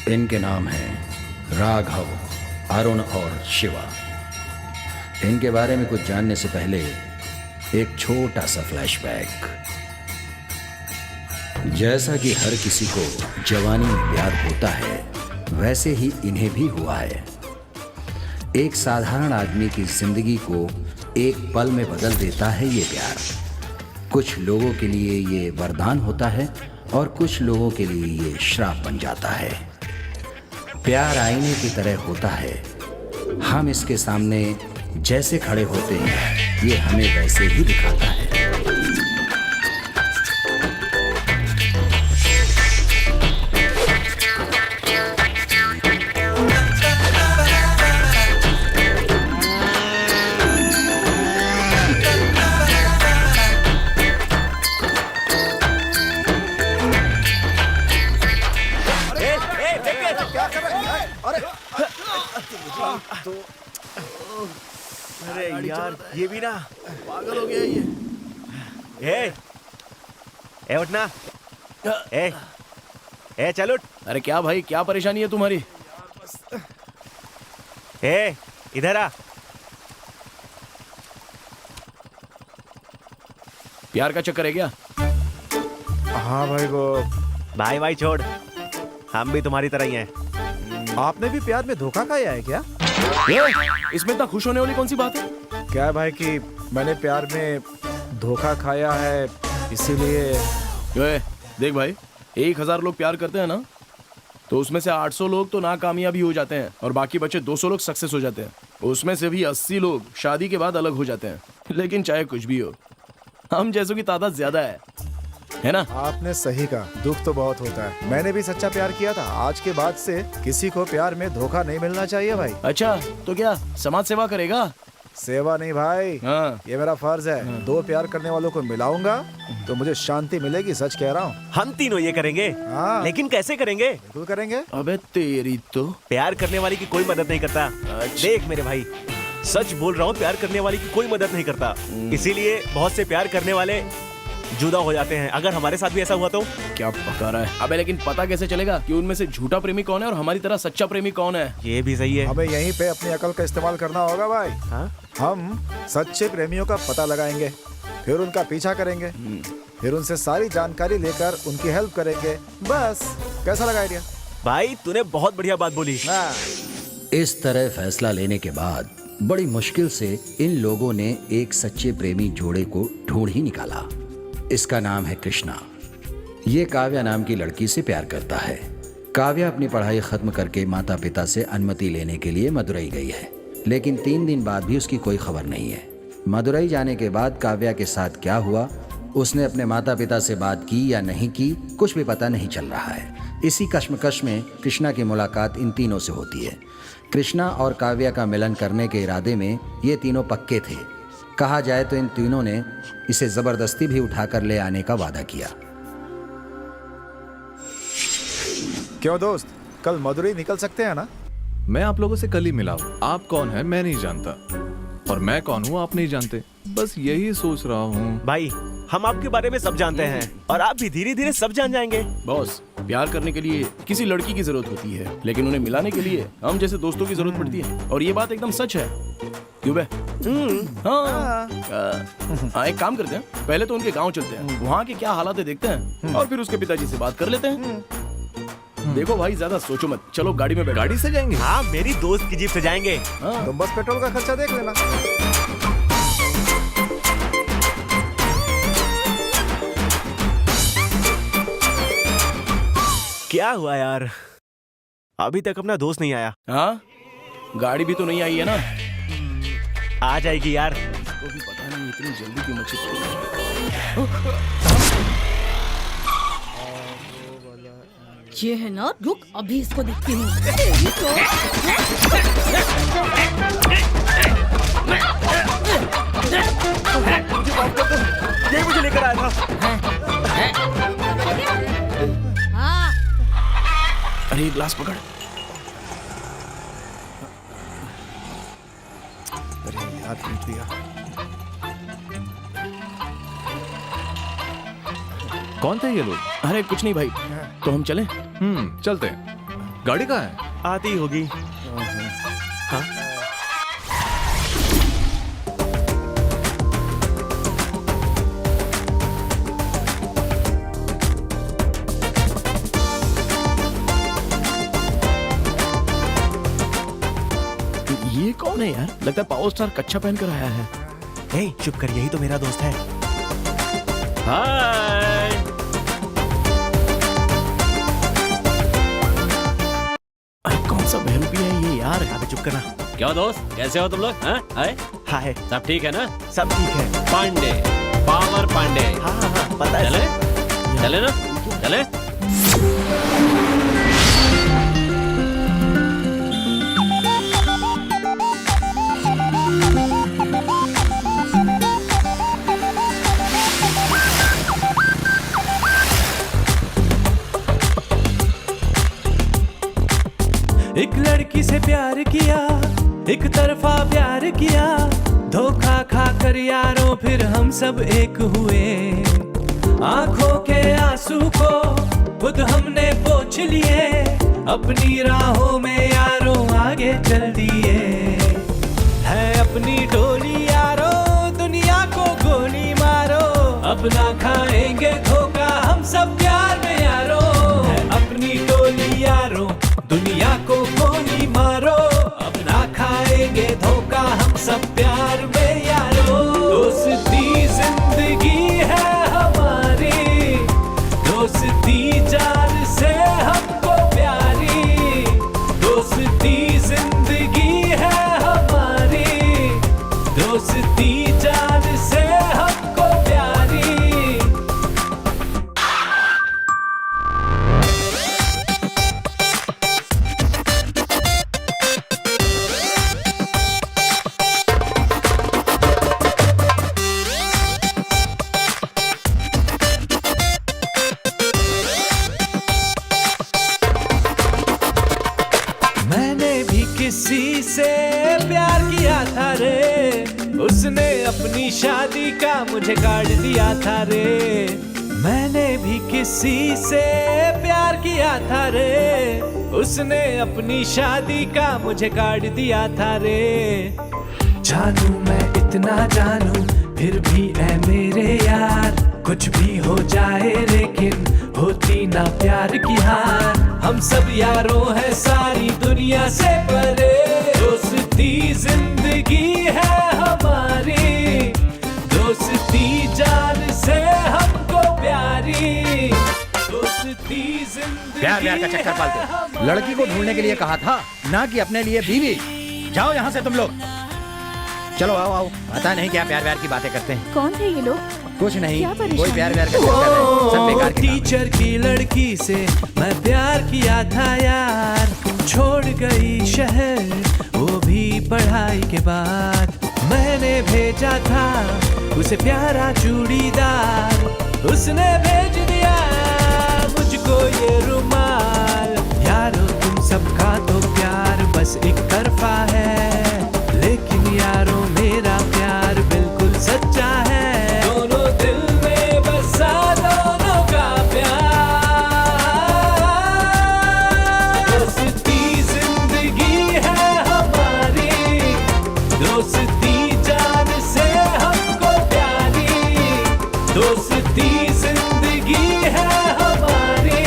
इनके नाम हैं राघव, अरुण और शिवा। इनके बारे में कुछ जानने से पहले एक छोटा सा फ्लैशबैक। जैसा कि हर किसी को जवानी में प्यार होता है, वैसे ही इन्हें भी हुआ है। एक साधारण आदमी की जिंदगी को एक पल में बदल देता है ये प्यार। कुछ लोगों के लिए ये वरदान होता है और कुछ लोगों के लिए ये श्राप बन जाता है। प्यार आईने की तरह होता है, हम इसके सामने जैसे खड़े होते हैं ये हमें वैसे ही दिखाता है। अरे यार, ये भी ना पागल हो गया ये। ए उठना। ए चल उठ। अरे क्या भाई, क्या परेशानी है तुम्हारी? इधर आ। प्यार का चक्कर है क्या? हाँ भाई, वो भाई छोड़, हम भी तुम्हारी तरह ही हैं। आपने भी प्यार में धोखा खाया है क्या? इसमें इतना खुश होने वाली कौन सी बात है? क्या है भाई कि मैंने प्यार में धोखा खाया है, इसीलिए। देख भाई, 1000 लोग प्यार करते हैं ना, तो उसमें से 800 लोग तो नाकामयाबी हो जाते हैं और बाकी बचे 200 लोग सक्सेस हो जाते हैं। उसमें से भी 80 लोग शादी के बाद अलग हो जाते हैं। लेकिन चाहे कुछ भी हो, हम जैसों की तादाद ज्यादा है ना? आपने सही कहा, दुख तो बहुत होता है। मैंने भी सच्चा प्यार किया था। आज के बाद से किसी को प्यार में धोखा नहीं मिलना चाहिए भाई। अच्छा, तो क्या समाज सेवा करेगा? सेवा नहीं भाई, हाँ। ये मेरा फर्ज है। दो प्यार करने वालों को मिलाऊंगा तो मुझे शांति मिलेगी, सच कह रहा हूँ। हम तीनों ये करेंगे। हाँ। लेकिन कैसे करेंगे? बिल्कुल करेंगे। अबे तेरी तो। प्यार करने वाली की कोई मदद नहीं करता। देख मेरे भाई, सच बोल रहा हूँ, प्यार करने वाली की कोई मदद नहीं करता। इसीलिए बहुत से प्यार करने वाले जुदा हो जाते हैं। अगर हमारे साथ भी ऐसा हुआ तो? क्या पका रहा है? अबे लेकिन पता कैसे चलेगा कि उनमें से झूठा प्रेमी कौन है और हमारी तरह सच्चा प्रेमी कौन है? ये भी सही है। हमें यहीं पे अपनी अकल का इस्तेमाल करना होगा भाई। हाँ? हम सच्चे प्रेमियों का पता लगाएंगे, फिर उनका पीछा करेंगे, फिर उनसे सारी जानकारी लेकर उनकी हेल्प करेंगे। बस, कैसा लगा आइडिया? भाई तूने बहुत बढ़िया बात बोली। हाँ। इस तरह फैसला लेने के बाद बड़ी मुश्किल से इन लोगों ने एक सच्चे प्रेमी जोड़े को ढूंढ ही निकाला। इसका नाम है कृष्णा। ये काव्या नाम की लड़की से प्यार करता है। काव्या अपनी पढ़ाई खत्म करके माता पिता से अनुमति लेने के लिए मदुरई गई है, लेकिन 3 दिन बाद भी उसकी कोई खबर नहीं है। मदुरई जाने के बाद काव्या के साथ क्या हुआ, उसने अपने माता पिता से बात की या नहीं की, कुछ भी पता नहीं चल रहा है। इसी कश्मकश में कृष्णा की मुलाकात इन तीनों से होती है। कृष्णा और काव्या का मिलन करने के इरादे में ये तीनों पक्के थे। कहा जाए तो इन तीनों ने इसे जबरदस्ती भी उठाकर ले आने का वादा किया। क्यों दोस्त, कल मदुरई निकल सकते हैं ना? मैं आप लोगों से कल ही मिला हूँ। आप कौन है मैं नहीं जानता, और मैं कौन हूँ आप नहीं जानते। बस यही सोच रहा हूँ। भाई हम आपके बारे में सब जानते हैं और आप भी धीरे धीरे सब जान जाएंगे। बॉस, प्यार करने के लिए किसी लड़की की जरूरत होती है, लेकिन उन्हें मिलाने के लिए हम जैसे दोस्तों की जरूरत पड़ती है। और ये बात एकदम सच है। क्यों बे? हाँ। एक काम करते हैं, पहले तो उनके गांव चलते हैं, वहाँ के क्या हालात है देखते हैं, और फिर उसके पिताजी से बात कर लेते हैं। देखो भाई, ज्यादा सोचो मत, चलो गाड़ी में बैठो। गाड़ी से जाएंगे? हाँ, मेरी दोस्त की जीप से जाएंगे। तो बस पेट्रोल का खर्चा देख लेना। क्या हुआ यार, अभी तक अपना दोस्त नहीं आया? हाँ, गाड़ी भी तो नहीं आई है ना। आ जाएगी यार। इसको भी पता नहीं इतनी जल्दी क्यों मच्छी पड़ गई। ये है ना, रुक अभी इसको देखती हूँ। तेरी तो ये मुझे लेकर आया था। हाँ। अरे ग्लास पकड़। अरे याद नहीं दिया। कौन थे ये लोग? अरे कुछ नहीं भाई, तो हम चलें? चलते हैं। गाड़ी कहाँ है? आती होगी। हाँ ये कौन है यार? लगता है पावर स्टार कच्चा पहन कर आया है। ए, चुप कर, यही तो मेरा दोस्त है। हाय। अरे कौन सा बहरूपी है ये यार? अबे चुप करना। क्या दोस्त, कैसे हो तुम लोग? हाँ हाय, हाय, सब ठीक है ना? सब ठीक है। पांडे, पावर पांडे। हाँ हाँ हाँ, पता है। चले चले ना, चले। एक लड़की से प्यार किया, एक तरफा प्यार किया, धोखा खा कर यारों फिर हम सब एक हुए। आंखों के आंसू को खुद हमने पोंछ लिए, अपनी राहों में यारों आगे चल दिए। है अपनी डोली यारों, दुनिया को गोली मारो, अपना खाएंगे धोखा हम सब प्यार में यारों। है अपनी डोली यारों, दुनिया को गोली मारो, अपना खाएंगे धोखा हम सब प्यार में यारो। दोस्ती जिंदगी है हमारी, दोस्ती जान से हमको प्यारी। दोस्ती जिंदगी है हमारी, दोस्ती जान से हमको प्यारी। मैंने भी किसी से प्यार किया था रे, उसने अपनी शादी का मुझे कार्ड दिया था रे। मैंने भी किसी से प्यार किया था रे, उसने अपनी शादी का मुझे कार्ड दिया था रे। जानू मैं इतना जानू, फिर भी ऐ मेरे यार, कुछ भी हो जाए लेकिन होती ना प्यार की हार। हम सब यारों हैं सारी दुनिया से परे, दोस्ती जिंदगी है हमारी, दोस्ती जान से हमको प्यारी। दोस्ती जिंदगी प्यार व्यार का चक्कर पालते, लड़की को ढूंढने के लिए कहा था, ना कि अपने लिए बीवी। जाओ यहाँ से तुम लोग, चलो आओ आओ। पता नहीं क्या प्यार व्यार की बातें करते हैं। कौन है ये लोग? कुछ नहीं, क्या परेशानी? कोई प्यार व्यार का चक्कर है, सब बेकार के काम है। टीचर की लड़की से मैं प्यार किया था यार, छोड़ गई शहर वो भी पढ़ाई के बाद। मैंने भेजा था उसे प्यारा चूड़ीदार, उसने भेज दिया मुझको ये रुमाल। यारो तुम सबका तो प्यार बस एक तरफा है, लेकिन यारो मेरा प्यार बिल्कुल सच्चा है। दोनों दिल में बसा दोनों का प्यार, दोस्ती जिंदगी है हमारी, दोस्ती जान से हमको प्यारी। दोस्ती जिंदगी है हमारी,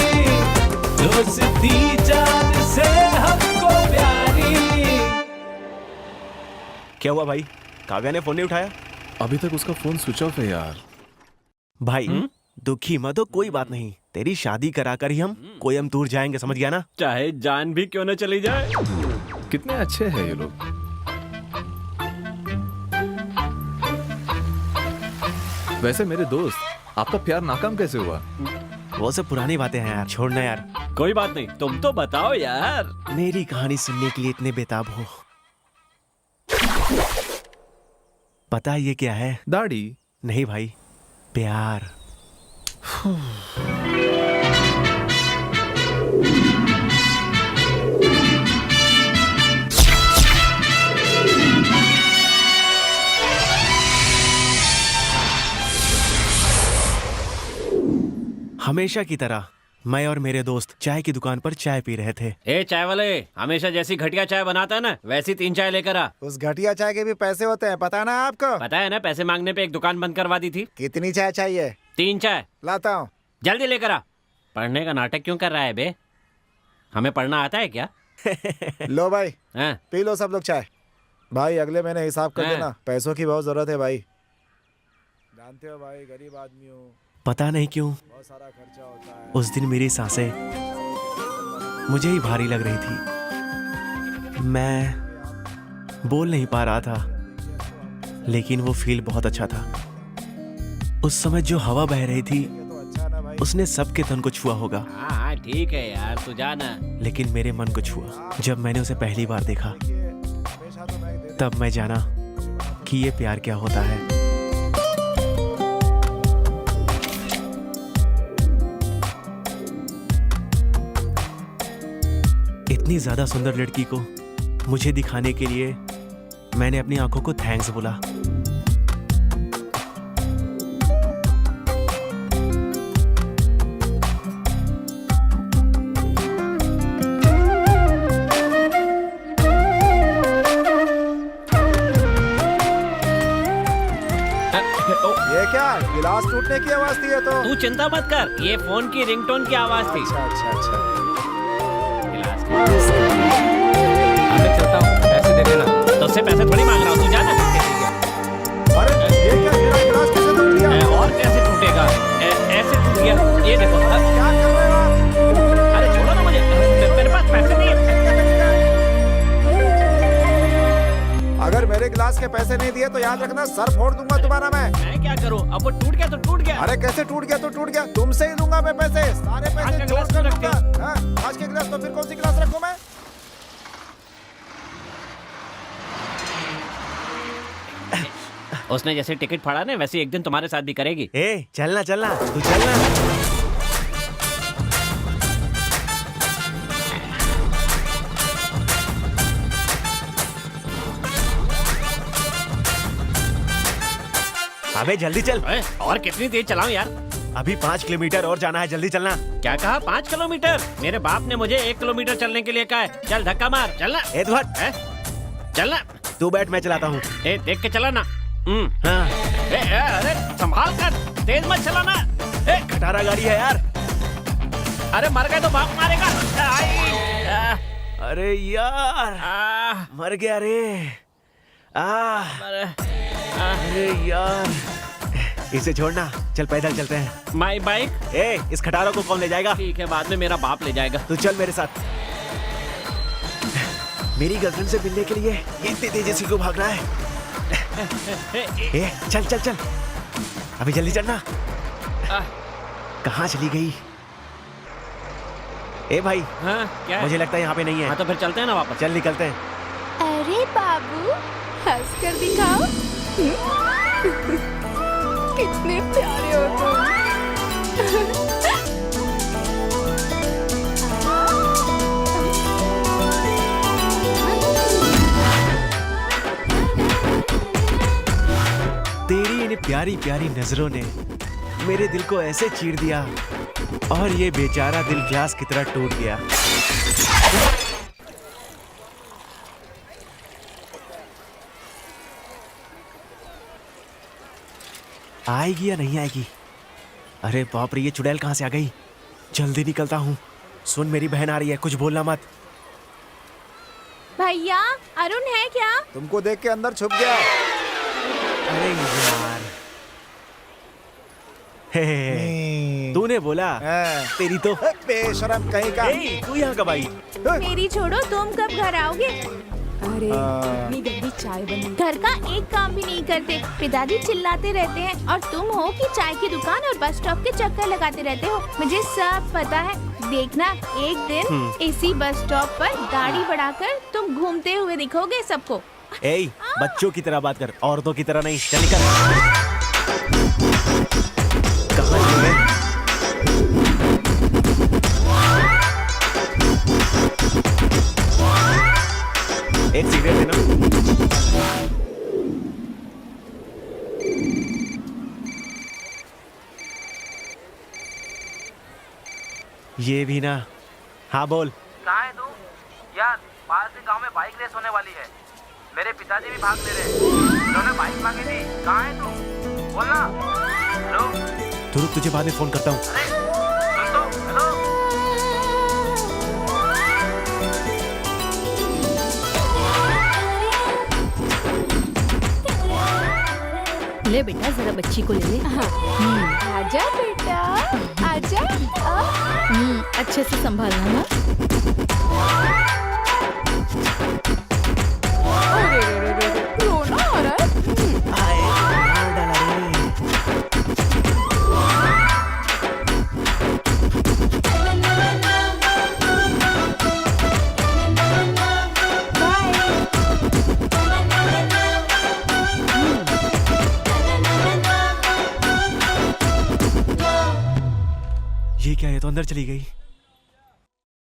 दोस्ती जान से हमको प्यारी। क्या हुआ भाई? काव्या ने फोन नहीं उठाया? अभी तक उसका फोन स्विच ऑफ है यार। भाई दुखी मत हो, कोई बात नहीं। तेरी शादी करा कर ही हम कोयम्बतूर जाएंगे, समझ गया ना? चाहे जान भी क्यों न चली जाए। कितने अच्छे हैं ये लोग। वैसे मेरे दोस्त, आपका प्यार नाकाम कैसे हुआ? वो सब पुरानी बातें हैं यार, छोड़ना यार। कोई बात नहीं, तुम तो बताओ यार। मेरी कहानी सुनने के लिए इतने बेताब हो। पता है ये क्या है? दाढ़ी? नहीं भाई, प्यार। हमेशा की तरह मैं और मेरे दोस्त चाय की दुकान पर चाय पी रहे थे। ए चाय वाले, हमेशा जैसी घटिया चाय बनाता है ना, वैसी 3 चाय लेकर आ। उस घटिया चाय के भी पैसे होते हैं, पता ना आपको? पता है ना, पैसे मांगने पे एक दुकान बंद करवा दी थी। कितनी चाय चाहिए? 3 चाय लाता हूँ। जल्दी लेकर आ। पढ़ने का नाटक क्यों कर रहा है बे? हमें पढ़ना आता है क्या? लो भाई, हाँ? पी लो सब लोग चाय। भाई अगले महीने हिसाब कर हाँ। देना, पैसों की बहुत जरूरत है भाई। जानते हो भाई, गरीब आदमी हूँ, पता नहीं क्यों बहुत सारा खर्चा होता है। उस दिन मेरी सांसें मुझे ही भारी लग रही थी। मैं बोल नहीं पा रहा था, लेकिन वो फील बहुत अच्छा था। उस समय जो हवा बह रही थी तो अच्छा है ना भाई। उसने सबके तन को छुआ होगा, हाँ ठीक है यार, तू जाना। लेकिन मेरे मन को छुआ। जब मैंने उसे पहली बार देखा हमेशा तो मैं दे तब मैं जाना कि ये प्यार क्या होता है। इतनी ज्यादा सुंदर लड़की को मुझे दिखाने के लिए मैंने अपनी आंखों को थैंक्स बोला। ये क्या, गिलास टूटने की आवाज थी ये तो। तू चिंता मत कर, ये फोन की रिंगटोन की आवाज थी। अच्छा अच्छा अच्छा। गिलास मैं चलता हूँ, पैसे दे देना। तो उससे पैसे थोड़ी मांग रहा हूँ, तू जाना। अरे ये क्या, मेरा गिलास कैसे टूट गया? और कैसे टूटेगा? ऐसे टूट गया, ये देखो। क्या कर रहे हो आप? अरे छोड़ो ना मुझे, मेरे पास पैसे नहीं है। अगर मेरे गिलास के पैसे नहीं दिए तो याद रखना, सर फोड़ दूंगा तुम्हारा मैं। मैं क्या करूँ? अब वो टूट गया तो टूट गया। अरे कैसे टूट गया तो टूट गया, तुमसे ही लूंगा मैं पैसे, सारे आज पैसे का जोड़ गिलास कर तो लूंगा। हाँ, आज के गिलास तो फिर कौन सी गिलास रखूं मैं? उसने जैसे टिकट फाड़ा ना, वैसे एक दिन तुम्हारे साथ भी करेगी। ए चलना चलना, तू चलना। अबे जल्दी चल। और कितनी तेज चलाऊं यार? अभी 5 किलोमीटर और जाना है, जल्दी चलना। क्या कहा? 5 किलोमीटर? मेरे बाप ने मुझे 1 किलोमीटर चलने के लिए कहा है। चल धक्का मार, चलना। ए तू हट। चलना। तू बैठ, मैं चलाता हूँ। ए देख के चला ना। हाँ, अरे संभाल कर, तेज मत चलाना। खटारा गाड़ी है यार। अरे मर गए तो बाप मारेगा। आई, अरे यार, मर गया रे। अरे यार, इसे छोड़ना, चल पैदल चलते हैं। My bike? ए, इस खटारों को कौन ले जाएगा? ठीक है, बाद में मेरा बाप ले जाएगा। तू चल मेरे साथ। मेरी गर्लफ्रेंड से मिलने के लिए ये इतनी तेजी से क्यों भाग रहा है? ए, चल चल चल, अभी जल्दी चलना। कहाँ चली गई? ए भाई, हाँ क्या है? मुझे लगता है यहाँ पे नहीं है। हाँ तो फिर चलते हैं ना वापस। चल निकलते हैं। अरे बाबू, हंस कर दिखाओ। कितने प्यारे हो तुम। तेरी इन प्यारी प्यारी नजरों ने मेरे दिल को ऐसे चीर दिया, और ये बेचारा दिल ग्लास की तरह टूट गया। आएगी या नहीं आएगी? अरे बाप रे, ये चुड़ैल कहाँ से आ गई? जल्दी निकलता हूँ। सुन, मेरी बहन आ रही है, कुछ बोलना मत। भैया, अरुण है क्या? तुमको देख के अंदर छुप गया। अरे यार, हे, तूने बोला। तेरी तो बेशरम कहीं का। ए, तू यहाँ कब आई? मेरी छोड़ो, तुम कब घर आओगे? अरे इतनी गंदी चाय बनी, घर का एक काम भी नहीं करते। पिताजी चिल्लाते रहते हैं और तुम हो कि चाय की दुकान और बस स्टॉप के चक्कर लगाते रहते हो। मुझे सब पता है। देखना, एक दिन इसी बस स्टॉप पर दाढ़ी बढ़ाकर तुम घूमते हुए दिखोगे सबको। ए, बच्चों की तरह बात कर, औरतों की तरह नहीं। चल निकल। कहाँ चले गए? एक सिगरेट देना। ये भी ना। हाँ बोल। कहाँ है तू? यार पास के गांव में बाइक रेस होने वाली है। मेरे पिताजी भी भाग ले रहे हैं। उन्होंने बाइक मांगी थी। कहाँ है तू? बोलना। हेलो। तो रुक, तुझे बाद में फोन करता हूँ। अरे सुन तो। हेलो। ले बेटा जरा बच्ची को ले ले। आजा बेटा आजा। अच्छे से संभालना ना। अरे रोना आ रहा है। आए, मार डाला रे। ये क्या है? तो अंदर चली गई।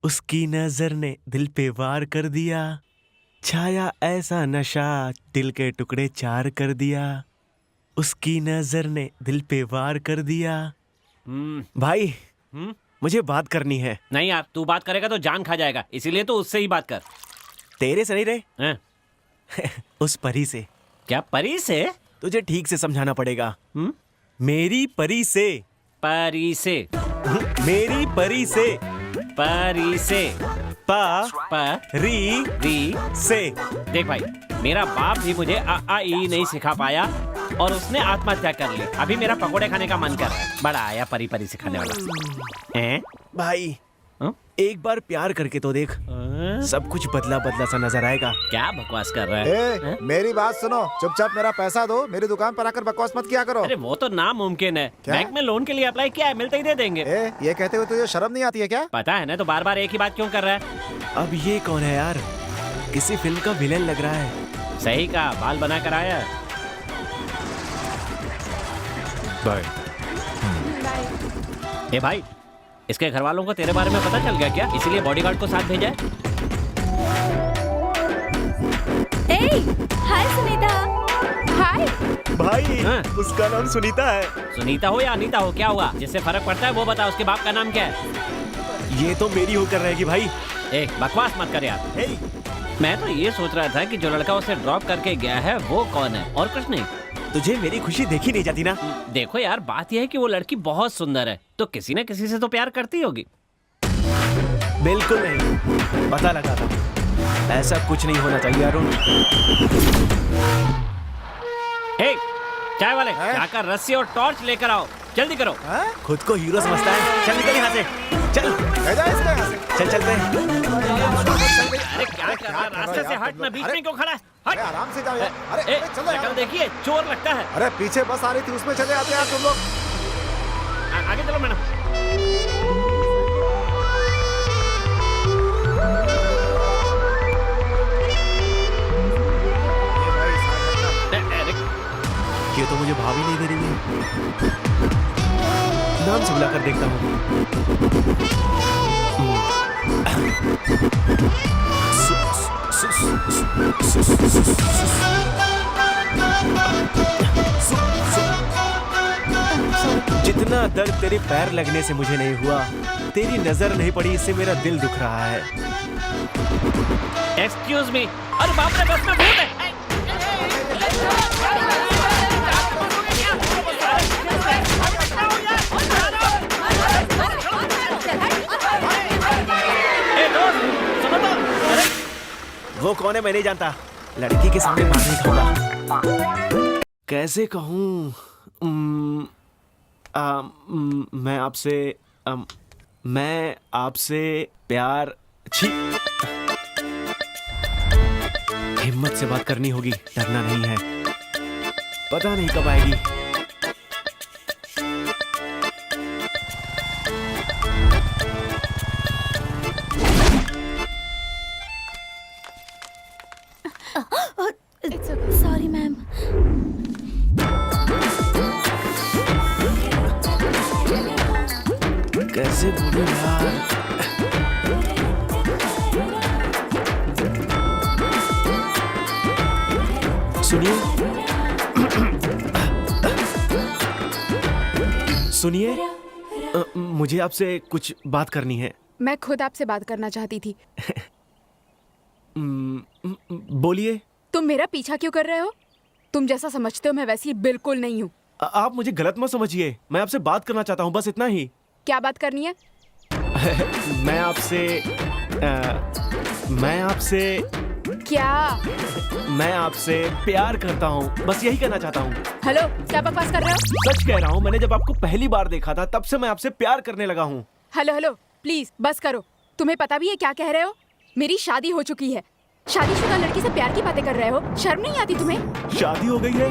उसकी नजर ने दिल पे वार कर दिया, छाया ऐसा नशा दिल के टुकड़े चार कर दिया। उसकी नजर ने दिल पे वार कर दिया। भाई मुझे बात करनी है। नहीं यार, तू बात करेगा तो जान खा जाएगा, इसीलिए तो उससे ही बात कर। तेरे से नहीं रे, हैं? उस परी से। क्या परी से? तुझे ठीक से समझाना पड़ेगा। मेरी परी से। परी से। मेरी परी से। परी से। री से। देख भाई, मेरा बाप भी मुझे आ ई नहीं सिखा पाया और उसने आत्महत्या कर ली। अभी मेरा पकोड़े खाने का मन कर रहा है। बड़ा आया परी परी सिखाने वाला। हैं? भाई एक बार प्यार करके तो देख, सब कुछ बदला बदला सा नजर आएगा। क्या बकवास कर रहा है? मेरी बात सुनो, चुपचाप मेरा पैसा दो, मेरी दुकान पर आकर बकवास मत किया करो। अरे वो तो नामुमकिन है। बैंक में लोन के लिए अप्लाई किया है, मिलते ही दे देंगे। ये कहते हुए तुझे शर्म नहीं आती है क्या? पता है ना, तो बार बार एक ही बात क्यों कर रहा है? अब ये कौन है यार? किसी फिल्म का विलेन लग रहा है। सही कहा, बाल बना कर आया। बाय। ए भाई, इसके घर वालों को तेरे बारे में पता चल गया क्या? इसीलिए बॉडीगार्ड को साथ भेजा है। हाय सुनीता। हाय भाई हाँ? उसका नाम सुनीता है। सुनीता हो या अनीता हो, क्या हुआ? जिससे फर्क पड़ता है वो बता। उसके बाप का नाम क्या है? ये तो मेरी होकर रहेगी भाई। एक बकवास मत कर यार। मैं तो ये सोच रहा था कि जो लड़का उसे ड्रॉप करके गया है वो कौन है, और कुछ नहीं। तुझे मेरी खुशी देखी नहीं जाती ना? देखो यार, बात यह है कि वो लड़की बहुत सुंदर है, तो किसी न किसी से तो प्यार करती होगी। बिल्कुल नहीं, पता लगा था। ऐसा कुछ नहीं होना चाहिए अरुण। हे, चाय वाले, जाकर रस्सी और टॉर्च लेकर आओ, जल्दी करो। खुद को हीरो समझता है। चल निकल यहाँ से, चल चल चलते हैं। अरे क्या कर रहा है? रास्ते से हट ना, बीच में क्यों खड़ा है? हट। आराम से जाओ यार। अरे ए, चलो शक्ल देखिए, चोर लगता है। अरे पीछे बस आ रही थी, उसमें चले आते यार तुम लोग। आगे चलो मैडम। ये तो मुझे भाव ही नहीं दे रही है। नाम से बुलाकर देखता हूँ। जितना दर्द तेरे पैर लगने से मुझे नहीं हुआ, तेरी नजर नहीं पड़ी इससे मेरा दिल दुख रहा है। Excuse me. अरे बाप रे, बस में भूत है। वो कौन है मैं नहीं जानता। लड़की के सामने मार नहीं खाऊंगा। कैसे कहूँ? मैं आपसे प्यार। छी, हिम्मत से बात करनी होगी, डरना नहीं है। पता नहीं कब आएगी। Sorry ma'am. कैसे बोलूं यार? सुनिए सुनिए। मुझे आपसे कुछ बात करनी है। मैं खुद आपसे बात करना चाहती थी। बोलिए। तुम मेरा पीछा क्यों कर रहे हो? तुम जैसा समझते हो मैं वैसी बिल्कुल नहीं हूँ। आप मुझे गलत मत समझिए, मैं आपसे बात करना चाहता हूँ, बस इतना ही। क्या बात करनी है? मैं आपसे क्या? मैं आपसे प्यार करता हूँ, बस यही कहना चाहता हूँ। हेलो, क्या बकवास कर रहे हो? सच कह रहा हूँ, मैंने जब आपको पहली बार देखा था तब से मैं आपसे प्यार करने लगा हूँ। हेलो हेलो, प्लीज बस करो। तुम्हें पता भी है क्या कह रहे हो? मेरी शादी हो चुकी है। शादीशुदा लड़की से प्यार की बातें कर रहे हो? शर्म नहीं आती तुम्हें? शादी हो गई है?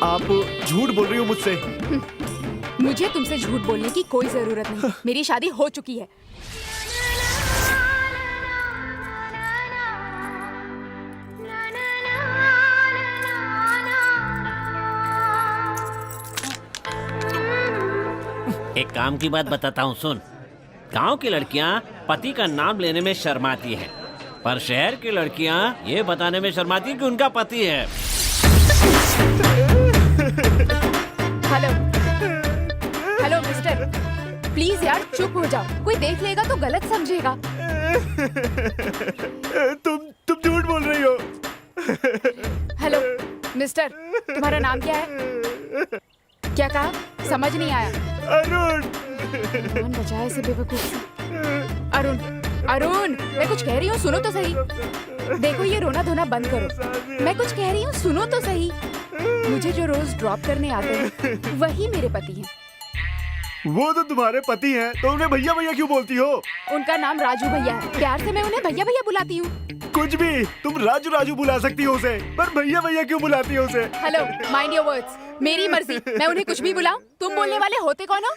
आप झूठ बोल रही हो मुझसे। मुझे तुमसे झूठ बोलने की कोई जरूरत नहीं। मेरी शादी हो चुकी है। एक काम की बात बताता हूँ, सुन। गांव की लड़कियां पति का नाम लेने में शर्माती हैं, पर शहर की लड़कियां ये बताने में शर्माती हैं कि उनका पति है। हेलो हेलो मिस्टर, प्लीज यार चुप हो जाओ। कोई देख लेगा तो गलत समझेगा। तुम झूठ बोल रही हो। हेलो मिस्टर, तुम्हारा नाम क्या है? क्या कहा? समझ नहीं आया। अरुण। कौन बचाए इसे बेवकूफ से? अरुण, अरुण, मैं कुछ कह रही हूँ, सुनो तो सही। देखो ये रोना धोना बंद करो। मैं कुछ कह रही हूँ, सुनो तो सही। मुझे जो रोज ड्रॉप करने आते हैं वही मेरे पति हैं। वो तो तुम्हारे पति हैं, तो उन्हें भैया भैया क्यों बोलती हो? उनका नाम राजू भैया है। प्यार से मैं उन्हें भैया भैया बुलाती हूँ। कुछ भी, तुम राजू राजू बुला सकती हो उसे, पर भैया भैया क्यों बुलाती हो उसे? Hello, mind your words. मेरी मर्जी, मैं उन्हें कुछ भी बुलाऊं। तुम बोलने वाले होते कौन हो?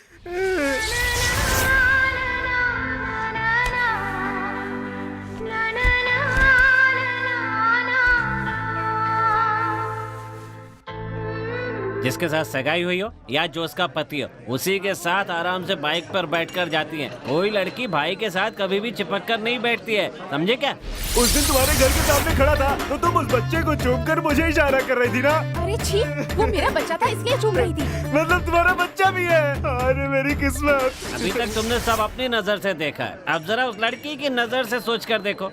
जिसके साथ सगाई हुई हो या जो उसका पति हो, उसी के साथ आराम से बाइक पर बैठकर जाती है। कोई लड़की भाई के साथ कभी भी चिपक कर नहीं बैठती है, समझे क्या? उस दिन तुम्हारे घर के सामने खड़ा था तो तुम उस बच्चे को चूम कर मुझे इशारा कर रही थी ना? अरे छी, वो मेरा बच्चा था इसलिए चूम रही थी। मतलब तुम्हारा बच्चा भी है? अरे मेरी किस्मत। अभी तक तुमने सब अपनी नजर से देखा है, अब जरा उस लड़की की नजर से सोच कर देखो।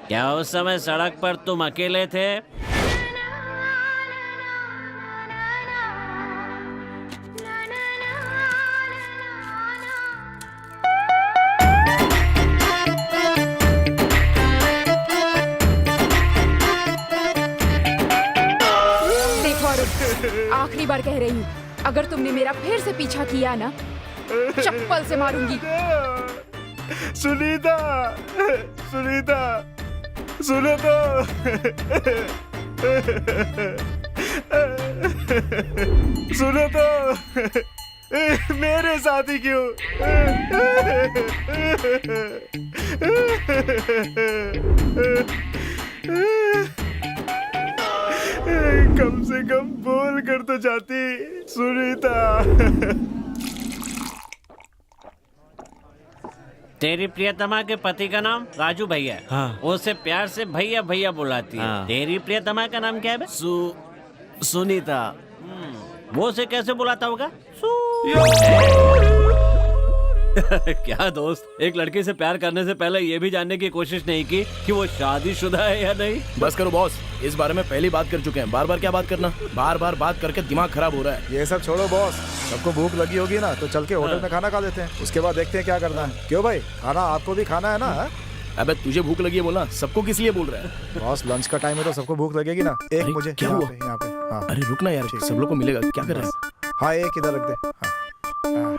क्या उस समय सड़क पर तुम अकेले थे? आखिरी बार कह रही हूँ, अगर तुमने मेरा फिर से पीछा किया ना, चप्पल से मारूंगी। सुनीता, सुनीता, सुनो तो। सुनो तो, मेरे साथ ही क्यों? कम से कम बोल कर तो जाती सुनीता। तेरी प्रियतमा के पति का नाम राजू भैया है। हाँ। वो उसे प्यार से भैया भैया बुलाती है। हाँ। तेरी प्रियतमा का नाम क्या है बे? सुनीता। वो उसे कैसे बुलाता होगा? क्या दोस्त, एक लड़की से प्यार करने से पहले ये भी जानने की कोशिश नहीं की कि वो शादीशुदा है या नहीं? बस करो बॉस, इस बारे में पहली बात कर चुके हैं। बार बार क्या बात करना? बार बार बात करके दिमाग खराब हो रहा है। ये सब छोड़ो बॉस, सबको भूख लगी होगी ना, तो चल के होटल में खाना खा लेते हैं, उसके बाद देखते हैं क्या करना है। क्यों भाई, खाना आपको भी खाना है ना? अबे तुझे भूख लगी है बोलना, सबको किस लिए बोल रहा है? बॉस लंच का टाइम है तो सबको भूख लगेगी ना। एक अरे, मुझे क्या यहाँ हुआ? पे, यहाँ पे। हाँ अरे रुकना यार, सब लोग को मिलेगा। क्या कर रहा है? हाँ, एक इधर रख दे। हाँ।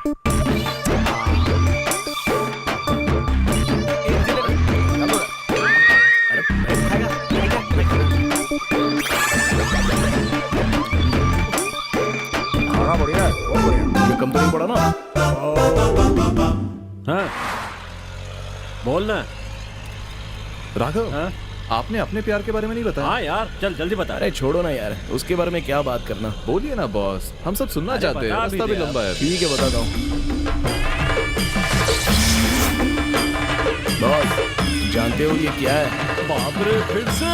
खाना बढ़िया है, बहुत बढ़िया। ये कम तो नहीं पड़ा ना? हाँ, बोलना। राघव, हाँ? आपने अपने प्यार के बारे में नहीं बताया? हाँ यार, चल जल्दी बता। अरे छोड़ो ना यार, उसके बारे में क्या बात करना। बोलिए ना बॉस, हम सब सुनना अरे चाहते हैं, बता भी रास्ता भी दे लंबा है। ठीक है बताता हूँ। बॉस जानते हो ये क्या है? बाप रे, फिर से?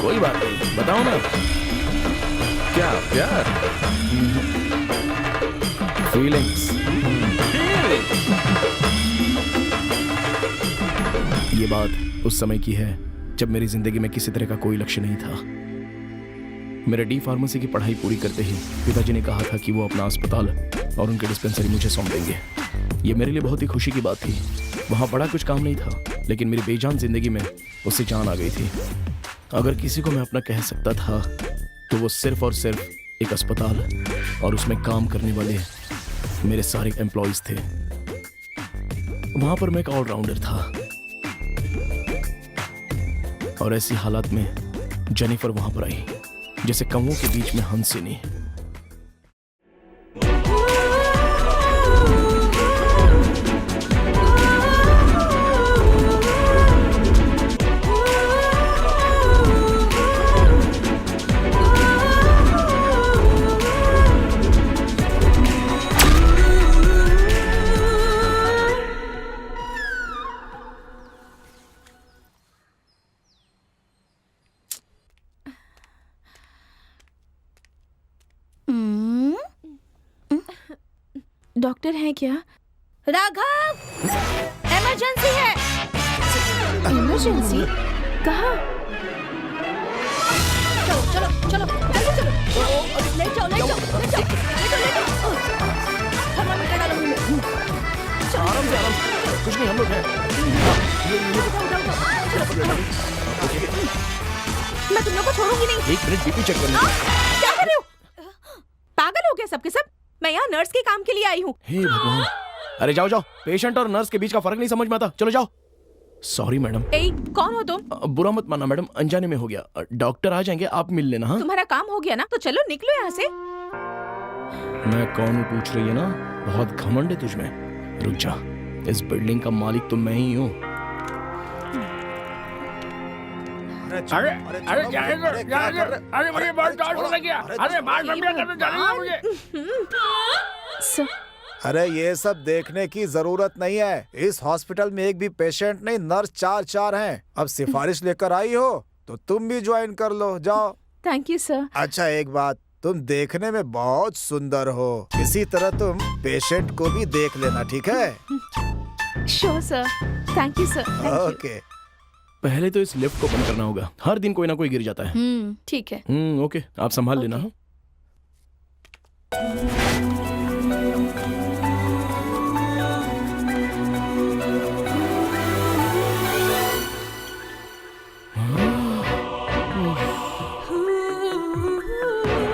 कोई बात नहीं, बताओ ना। क्या प्यार? फीलिंग्स। ये बात उस समय की है जब मेरी जिंदगी में किसी तरह का कोई लक्ष्य नहीं था। मेरे डी फार्मेसी की पढ़ाई पूरी करते ही पिताजी ने कहा था कि वो अपना अस्पताल और उनके डिस्पेंसरी मुझे सौंप देंगे। ये मेरे लिए बहुत ही खुशी की बात थी। वहाँ बड़ा कुछ काम नहीं था, लेकिन मेरी बेजान जिंदगी में उससे जान आ गई थी। अगर किसी को मैं अपना कह सकता था तो वो सिर्फ और सिर्फ एक अस्पताल और उसमें काम करने वाले मेरे सारे एम्प्लॉयज थे। वहां पर मैं एक ऑलराउंडर था और ऐसी हालात में जेनिफर वहां पर आई जैसे कौवों के बीच में हंसिनी। डॉक्टर है क्या? राघव, इमरजेंसी है। इमरजेंसी? कहाँ? चलो चलो चलो जल्दी चलो। ले जाओ ले जाओ ले जाओ ले जाओ ले जाओ। थर्मामीटर डालो मुंह में। आराम से कुछ नहीं, हम लोग हैं। मैं तुम लोग को छोड़ूंगी नहीं। एक मिनट बीपी चेक करने। क्या कर रहे हो? पागल हो गया सबके सब? मैं यहाँ नर्स के काम के लिए आई हूँ। हे भगवान! अरे जाओ जाओ, पेशेंट और नर्स के बीच का फर्क नहीं समझ में आता। चलो जाओ। Sorry madam. कौन हो तुम? बुरा मत मानना मैडम, अनजाने में हो गया। डॉक्टर आ जाएंगे, आप मिल लेना। हाँ, तुम्हारा काम हो गया ना, तो चलो निकलो यहाँ से। मैं कौन हूँ पूछ रही है ना? बहुत घमंड है तुझमें। रुक जा, इस बिल्डिंग का मालिक तो मैं ही हूँ। अरे अरे अरे मुझे बहुत डर लग गया। अरे बात समझा करने जाना मुझे। अरे ये सब देखने की जरूरत नहीं है। इस हॉस्पिटल में एक भी पेशेंट नहीं, नर्स 4 हैं। अब सिफारिश लेकर आई हो तो तुम भी ज्वाइन कर लो, जाओ। Thank you sir. अच्छा एक बात, तुम देखने में बहुत सुंदर हो, इसी तरह तुम पेशेंट को भी देख लेना, ठीक है? Sure sir, thank you sir. Okay. पहले तो इस लिफ्ट को बंद करना होगा, हर दिन कोई ना कोई गिर जाता है। ठीक है। ओके, आप संभाल लेना।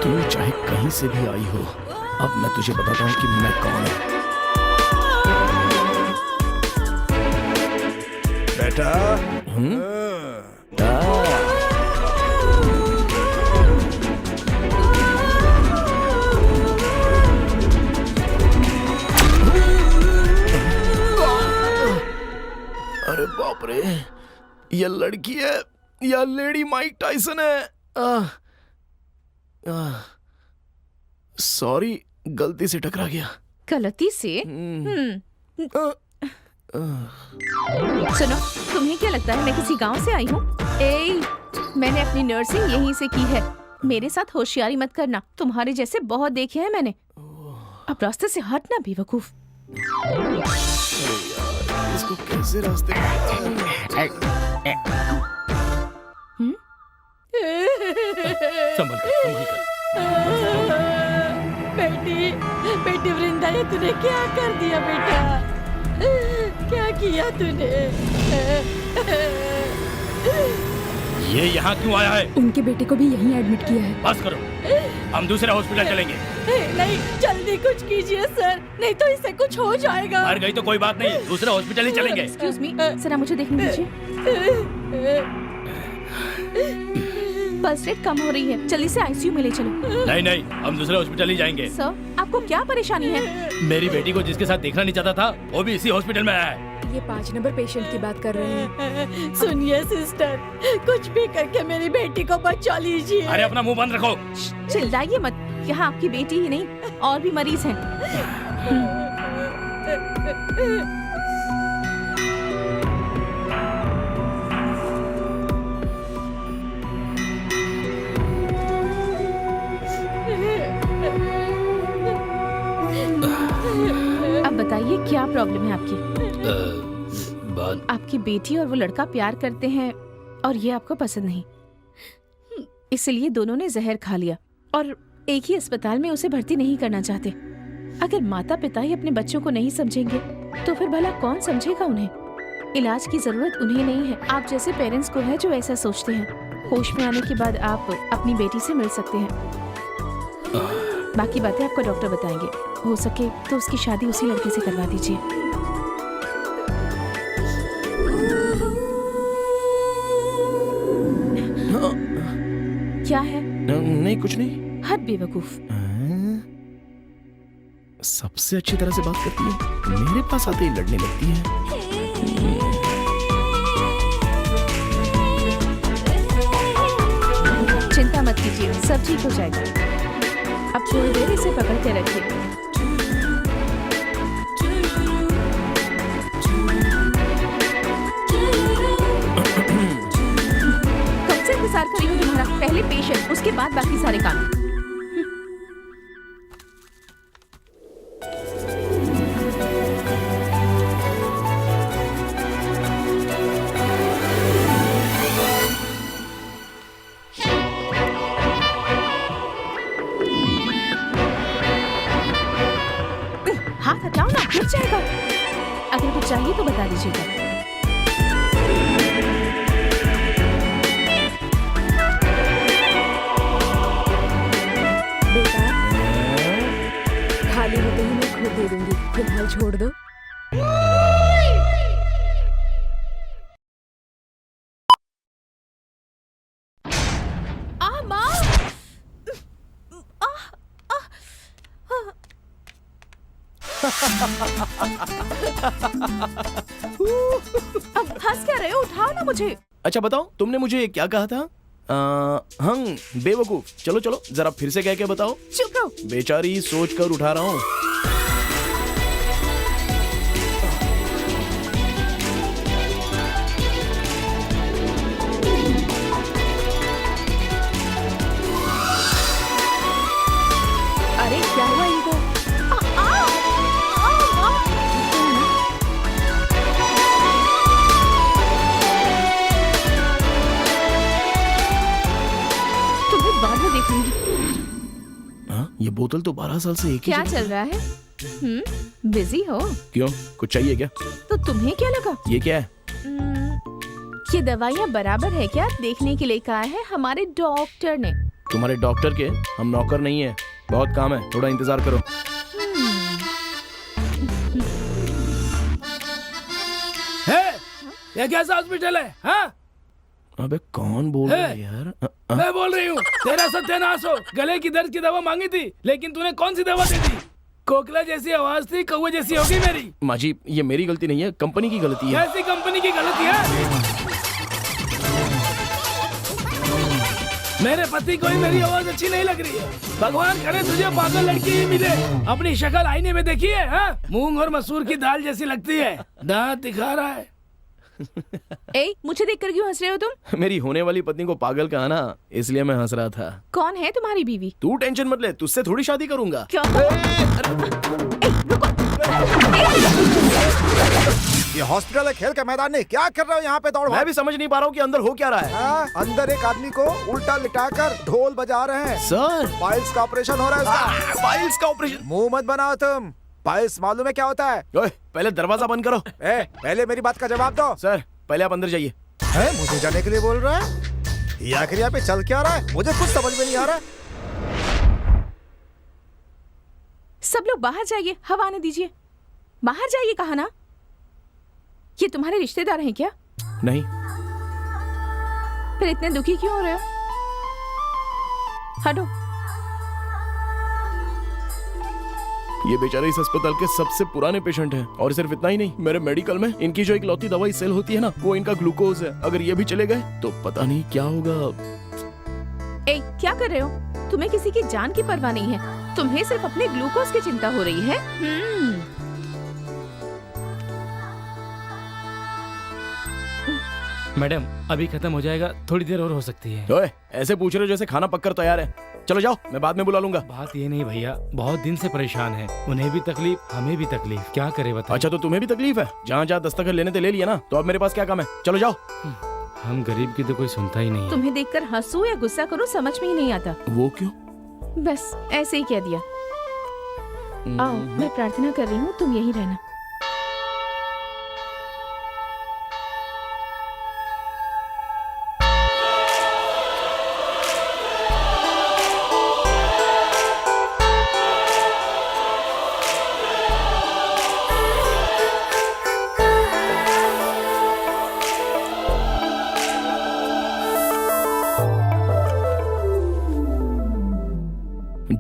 तू चाहे कहीं से भी आई हो, अब मैं तुझे बताता हूँ कि मैं कौन हूँ। बेटा अरे बाप रे, ये लड़की है या लेडी माइक टाइसन है? सॉरी, गलती से टकरा गया। गलती से? सुनो, तुम्हें क्या लगता है मैं किसी गांव से आई हूँ? मैंने अपनी नर्सिंग यहीं से की है। मेरे साथ होशियारी मत करना, तुम्हारे जैसे बहुत देखे हैं मैंने। अब रास्ते से हटना बेवकूफ। इसको कैसे रास्ते संभल कर। बेटी वृंदा, ये तूने क्या कर दिया बेटा? क्या किया तूने? ये यहाँ क्यों आया है? उनके बेटे को भी यहीं एडमिट किया है। बस करो, हम दूसरे हॉस्पिटल चलेंगे। नहीं, जल्दी कुछ कीजिए सर, नहीं तो इससे कुछ हो जाएगा। मर गई तो कोई बात नहीं, दूसरे हॉस्पिटल ही चलेंगे। एक्सक्यूज मी, जरा मुझे देखने दीजिए। पल्स रेट कम हो रही है, जल्दी से आईसीयू में ले चलो। नहीं, हम दूसरे हॉस्पिटल ही जाएंगे। सर, आपको क्या परेशानी है? मेरी बेटी को जिसके साथ देखना नहीं चाहता था, वो भी इसी हॉस्पिटल में आया है। ये 5 नंबर पेशेंट की बात कर रहे हैं। सुनिए सिस्टर, कुछ भी करके मेरी बेटी को बचा लीजिए। अरे अपना मुंह बंद रखो। चिल्लाइए मत, यहाँ आपकी बेटी ही नहीं और भी मरीज हैं। क्या प्रॉब्लम है आपकी? आपकी बेटी और वो लड़का प्यार करते हैं और ये आपको पसंद नहीं, इसलिए दोनों ने जहर खा लिया और एक ही अस्पताल में उसे भर्ती नहीं करना चाहते। अगर माता पिता ही अपने बच्चों को नहीं समझेंगे तो फिर भला कौन समझेगा उन्हें? इलाज की जरूरत उन्हें नहीं है, आप जैसे पेरेंट्स को है जो ऐसा सोचते हैं। होश में आने के बाद आप अपनी बेटी से मिल सकते हैं। बाकी बातें आपको डॉक्टर बताएंगे। हो सके तो उसकी शादी उसी लड़के से करवा दीजिए। क्या है? नहीं कुछ नहीं। हद बेवकूफ। सबसे अच्छी तरह से बात करती है, मेरे पास आते ही लड़ने लगती है। चिंता मत कीजिए, सब ठीक हो जाएगा। अब थोड़ी देर इसे पकड़ के रखिए। कब से इंतजार कर रही हूँ तुम्हारा। पहले पेशेंट, उसके बाद बाकी सारे काम। हाथ हटाओ ना, गिर जाएगा। अगर कुछ चाहिए तो बता दीजिएगा। बेटा, खाली होते ही मैं खुद दे दूंगी, फिलहाल छोड़ दो। माँ। अब हंस क्या रहे हो? उठाओ ना मुझे। अच्छा बताओ, तुमने मुझे क्या कहा था? बेवकूफ। चलो चलो जरा फिर से कह के बताओ। चुप रहो। बेचारी सोच कर उठा रहा हूँ। अरे क्या हुआ इनको? तुम्हें बाद में देखूंगी। हाँ, ये बोतल तो 12 साल से एक ही क्या जगह- चल रहा है? बिजी हो? क्यों, कुछ चाहिए क्या? तो तुम्हें क्या लगा? ये क्या है? ये दवाइयाँ बराबर है क्या देखने के लिए कहा है हमारे डॉक्टर ने। तुम्हारे डॉक्टर के हम नौकर नहीं है, बहुत काम है, थोड़ा इंतजार करो। ये कैसा हॉस्पिटल है? हाँ? अबे कौन बोल रहा है यार? मैं बोल रही हूँ, तेरा सत्यानाश हो। गले की दर्द की दवा मांगी थी, लेकिन तूने कौन सी दवा दे दी? कोकला जैसी आवाज थी, कौवे जैसी होगी मेरी। माँ जी, ये मेरी गलती नहीं है, कंपनी की गलती है। कैसी कंपनी की गलती है? मेरे पति को ही मेरी आवाज अच्छी नहीं लग रही है। भगवान करे तुझे पागल लड़की ही मिले। अपनी शक्ल आईने में देखी है? हाँ? मूंग और मसूर की दाल जैसी लगती है, दांत दिखा रहा है। ए, मुझे देखकर क्यों हंस रहे हो तुम? मेरी होने वाली पत्नी को पागल कहा ना, इसलिए मैं हंस रहा था। कौन है तुम्हारी बीवी? तू टेंशन मत ले, तुझसे थोड़ी शादी करूंगा। क्या? ये हॉस्पिटल है, खेल का मैदान नहीं। क्या कर रहे हो यहाँ पे दौड़? मैं भी समझ नहीं पा रहा हूँ कि अंदर हो क्या रहा है। अंदर एक आदमी को उल्टा लिटाकर ढोल बजा रहे हैं। सर, पाइल्स का ऑपरेशन हो रहा है उसका। पाइल्स का ऑपरेशन? मुंह मत बनाओ तुम। पाइल्स मालूम है क्या होता है? ओए, पहले दरवाजा बंद करो। पहले मेरी बात का जवाब दो। सर, पहले आप अंदर जाइए। मुझे जाने के लिए बोल रहा है? ये आखिर यहाँ पे चल क्या रहा है? मुझे कुछ समझ में नहीं आ रहा। सब लोग बाहर जाइए, हवा आने दीजिए। बाहर जाइए कहा ना? ये तुम्हारे रिश्तेदार हैं क्या? नहीं। फिर इतने दुखी क्यों हो रहे हो? हटो। ये बेचारे इस अस्पताल के सबसे पुराने पेशेंट हैं, और सिर्फ इतना ही नहीं, मेरे मेडिकल में इनकी जो इकलौती दवाई सेल होती है ना, वो इनका ग्लूकोज है। अगर ये भी चले गए तो पता नहीं क्या होगा। ए, क्या कर रहे हो? तुम्हें किसी की जान की परवाह नहीं है, तुम्हें सिर्फ अपने ग्लूकोज की चिंता हो रही है। मैडम अभी खत्म हो जाएगा, थोड़ी देर और हो सकती है। ओए, ऐसे पूछ रहे हो जैसे खाना पककर तैयार है। चलो जाओ, मैं बाद में बुला लूंगा। बात ये नहीं भैया, बहुत दिन से परेशान है, उन्हें भी तकलीफ हमें भी तकलीफ, क्या करे बताइए। अच्छा तो तुम्हें भी तकलीफ है? जहाँ जहाँ दस्तखत लेने थे ले लिया ना, तो अब मेरे पास क्या काम है? चलो जाओ। हम गरीब की तो कोई सुनता ही नहीं है। तुम्हें देखकर हंसू या गुस्सा करूं समझ में ही नहीं आता। वो क्यों? बस ऐसे ही कह दिया। आओ, मैं प्रार्थना कर रही हूँ, तुम यहीं रहना।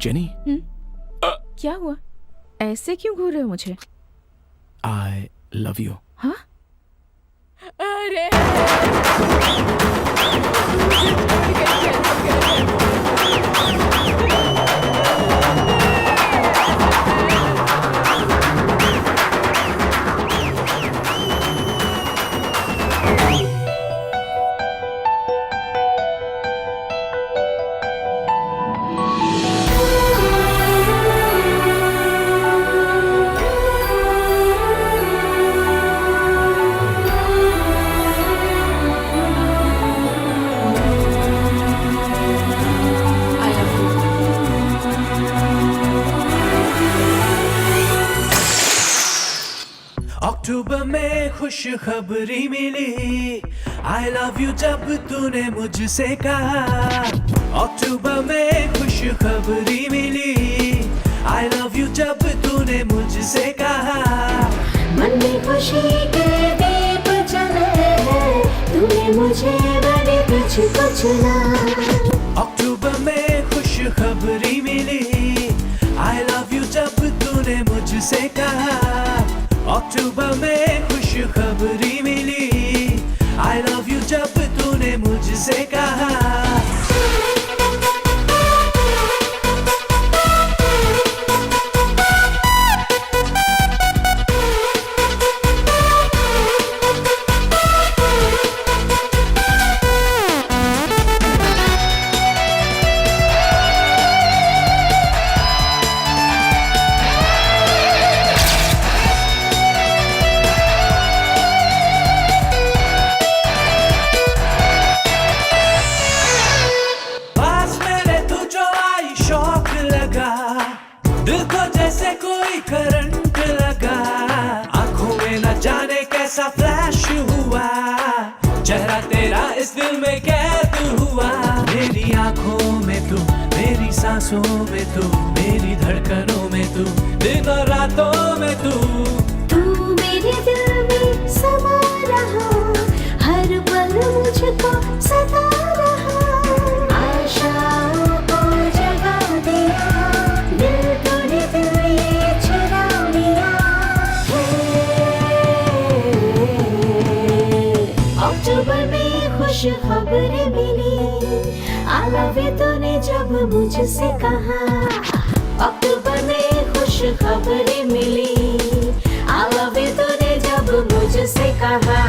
जेनी, क्या हुआ? ऐसे क्यों घूर रहे हो मुझे? I love you. हाँ? अरे अक्टूबर में खुशखबरी मिली, आई लव यू जब तूने मुझसे कहा। अक्टूबर में खुशखबरी मिली, आई लव यू जब तूने मुझसे कहा। मन में खुशी के दीप जले हैं, तूने मुझे बड़े तुझको चुना। अक्टूबर में खुशखबरी मिली, आई लव यू जब तूने मुझसे कहा। अक्टूबर में खुशखबरी मिली, आई लव यू जब तूने मुझसे कहा। दिल को जैसे कोई करंट लगा, आंखों में न जाने कैसा फ्लैश हुआ, चेहरा तेरा इस दिल में कैद हुआ। मेरी आंखों में तू, मेरी सांसों में तू, मेरी धड़कनों में तू, दिनों रातों में तू। तू मेरे दिल में समा रहा, हर पल मुझको सता रहा। आशाओं को जगा दिया, दिल तोड़े दिल ये चुरा लिया। अक्टूबर में खुश खबरें मिली, आई लव यू तूने जब मुझसे कहा। अक्टूबर में खुश खबरें मिली, आई लव यू तूने जब मुझसे कहा।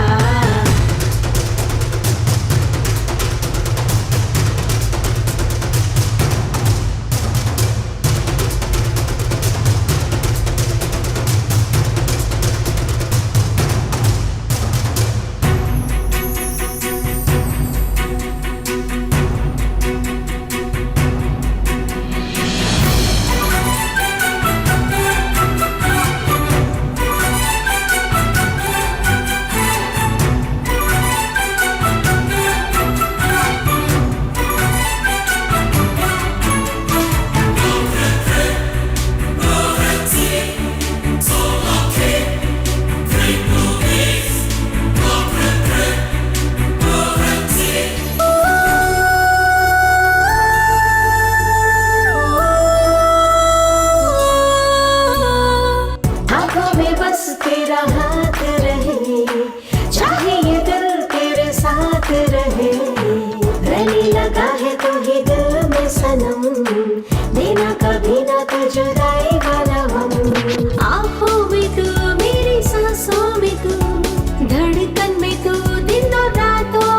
तेरा हाथ रहे, चाहे ये दिल तेरे साथ रहे। रहने लगा है तू ही दिल में सनम, देना कभी ना तो जुदाई वाला हम। आँखों में तू, मेरी सांसों में तू, धड़कन में तू, दिनों रातों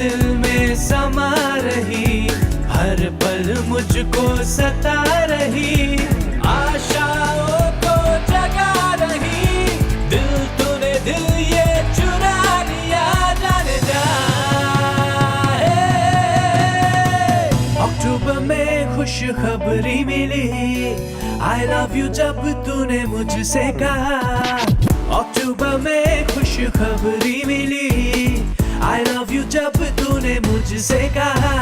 दिल में समा रही, हर पल मुझको सता रही, आशाओं को जगा रही, दिल तूने दिल ये चुरा लिया, जाने जा। अक्टूबर में खुशखबरी मिली, I love you जब तूने मुझसे कहा। अक्टूबर में खुशखबरी मिली, I love you जब तूने मुझसे कहा।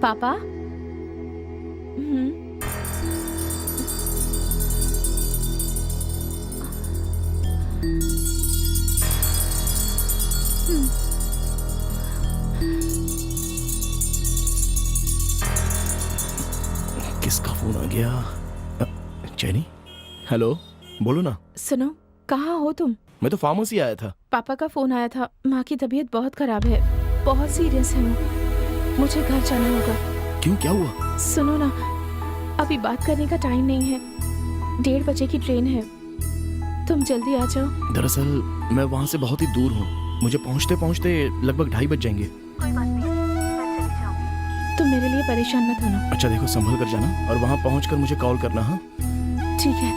पापा? किसका फोन आ गया? जेनी, हेलो, बोलो ना। सुनो, कहाँ हो तुम? मैं तो फार्मेसी आया था। पापा का फोन आया था, माँ की तबीयत बहुत खराब है, बहुत सीरियस है वो, मुझे घर जाना होगा। क्यों, क्या हुआ? सुनो ना, अभी बात करने का टाइम नहीं है, 1:30 बजे की ट्रेन है, तुम जल्दी आ जाओ। दरअसल मैं वहाँ से बहुत ही दूर हूँ, मुझे पहुँचते पहुँचते लगभग 2:30 बज जाएंगे। तुम मेरे लिए परेशान मत होना। अच्छा देखो, संभल कर जाना और वहाँ पहुँचकर मुझे कॉल करना। हाँ ठीक है।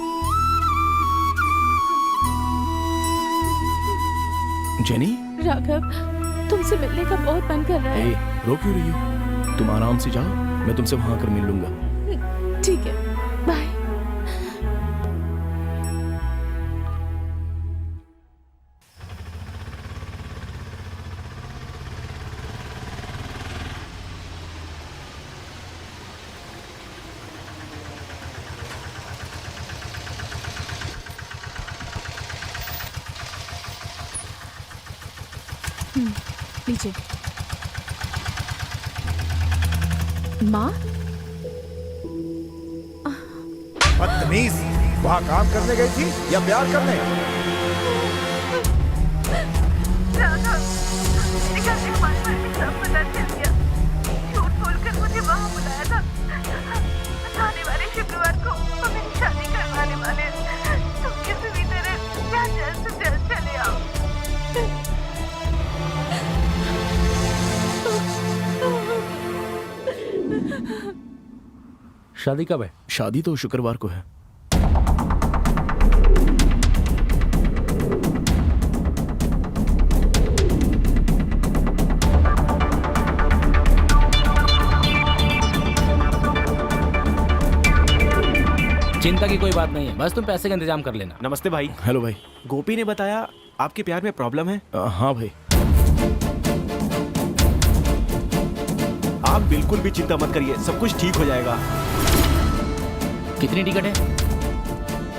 जेनी? राघव, तुमसे मिलने का बहुत मन कर रहा है। रो क्यों रही हो? तुम आराम से जाओ, मैं तुमसे वहाँ आकर मिल लूंगा। ठीक है, बाय। लीजिए। माँ? बदतमीज, वहाँ काम करने गई थी या प्यार करने? मेरे घर के बारे में सब पता चल गया। झूठ बोलकर मुझे वहाँ बुलाया था। आने वाले शुक्रवार को हमें शादी करवाने वाले। तुम किसी भी तरह यहाँ जल्द से जल्द चले आओ। शादी कब है? शादी तो शुक्रवार को है। चिंता की कोई बात नहीं है, बस तुम पैसे का इंतजाम कर लेना। नमस्ते भाई। हेलो भाई। गोपी ने बताया आपके प्यार में प्रॉब्लम है। हाँ भाई। आप बिल्कुल भी चिंता मत करिए, सब कुछ ठीक हो जाएगा। कितनी टिकट है?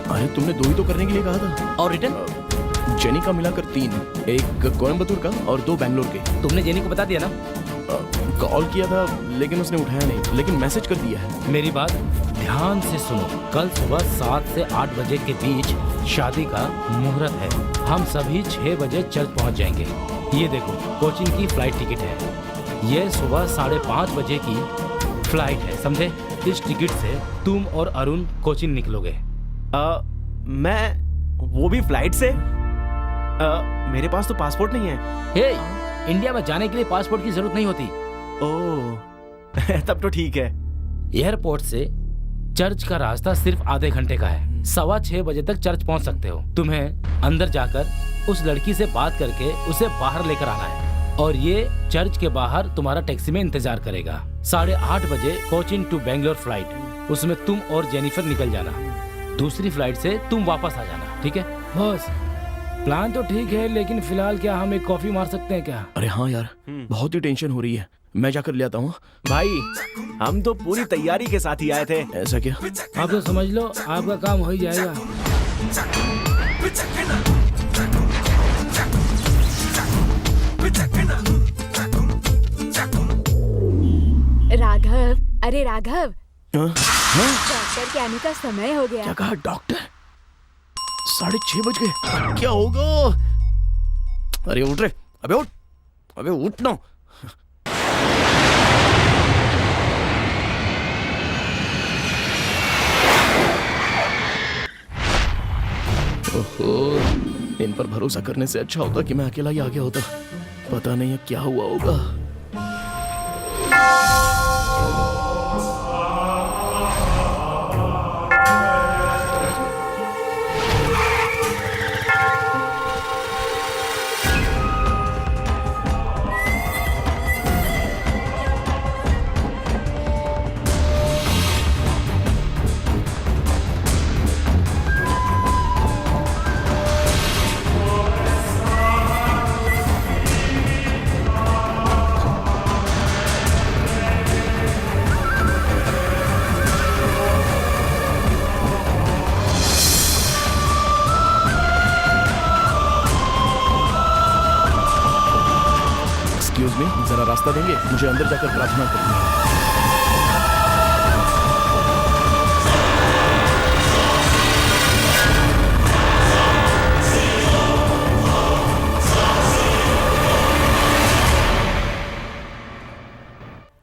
अरे तुमने 2 ही तो करने के लिए कहा था। और रिटर्न? जेनी का मिलाकर 3, एक कोयम्बतूर का और 2 बैंगलोर के। तुमने जेनी को बता दिया ना? कॉल किया था लेकिन उसने उठाया नहीं, लेकिन मैसेज कर दिया है। मेरी बात ध्यान से सुनो, कल सुबह 7 से 8 बजे के बीच शादी का मुहूर्त है। हम सभी 6 बजे चर्च पहुंच जाएंगे। ये देखो, कोचिंग की फ्लाइट टिकट है, ये सुबह 5:30 बजे की फ्लाइट है, समझे? इस टिकट से तुम और अरुण कोचिंग निकलोगे। मैं वो भी फ्लाइट से? मेरे पास तो पासपोर्ट नहीं है। हे, इंडिया में जाने के लिए पासपोर्ट की जरूरत नहीं होती। ओह तब तो ठीक है। एयरपोर्ट से चर्च का रास्ता सिर्फ आधे घंटे का है। 6:15 बजे तक चर्च पहुंच सकते हो। तुम्हें अंदर जाकर उस लड़की से बात करके उसे बाहर लेकर आना है, और ये चर्च के बाहर तुम्हारा टैक्सी में इंतजार करेगा। 8:30 बजे कोचिन टू बेंगलोर फ्लाइट, उसमें तुम और जेनिफर निकल जाना। दूसरी फ्लाइट से तुम वापस आ जाना, ठीक है? बॉस, प्लान तो ठीक है, लेकिन फिलहाल क्या हम एक कॉफी मार सकते हैं क्या? अरे हाँ यार, बहुत ही टेंशन हो रही है, मैं जाकर ले आता हूँ। भाई हम तो पूरी तैयारी के साथ ही आए थे। ऐसा क्या? आप तो समझ लो, आपका काम हो ही जाएगा। राघव, अरे राघव, डॉक्टर के आने का समय हो गया। क्या कहा डॉक्टर? 6:30 बज गए, क्या होगा? अरे उठ रे, अबे उठ ना। ओहो, इन पर भरोसा करने से अच्छा होता कि मैं अकेला ही आ गया होता। पता नहीं है क्या हुआ होगा। एक्सक्यूज मी, जरा रास्ता देंगे? मुझे अंदर जाकर प्रार्थना करनी है।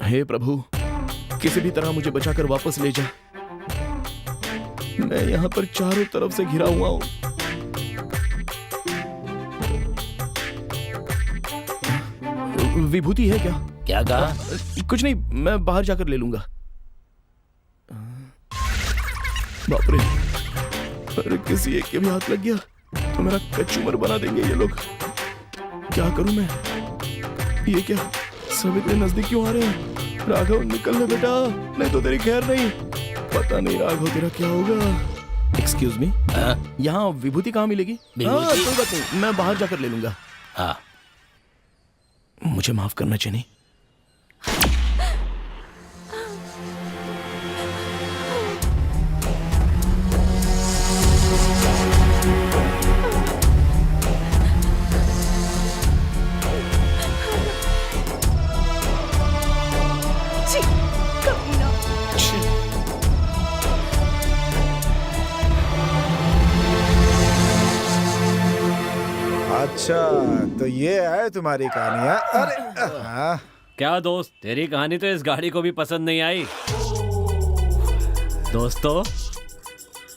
हे प्रभु, किसी भी तरह मुझे बचाकर वापस ले जा। मैं यहाँ पर चारों तरफ से घिरा हुआ हूँ। विभूति है क्या? क्या कहा? कुछ नहीं, मैं बाहर जाकर ले लूंगा। बाप रे, अरे किसी एक के भी हाथ लग गया तो मेरा कचूमर बना देंगे ये लोग। क्या करूं मैं? ये क्या, सब इतने नजदीक क्यों आ रहे हैं? राघव निकल ले बेटा, नहीं तो तेरी खैर नहीं। पता नहीं राघव तेरा क्या होगा। एक्सक्यूज मी, यहाँ विभूति कहाँ मिलेगी? कोई बात नहीं, मैं बाहर जाकर ले लूंगा। हाँ, मुझे माफ करना चाहिए। अच्छा, तो ये है तुम्हारी कहानी है? अरे हाँ। क्या दोस्त, तेरी कहानी तो इस गाड़ी को भी पसंद नहीं आई। दोस्तों,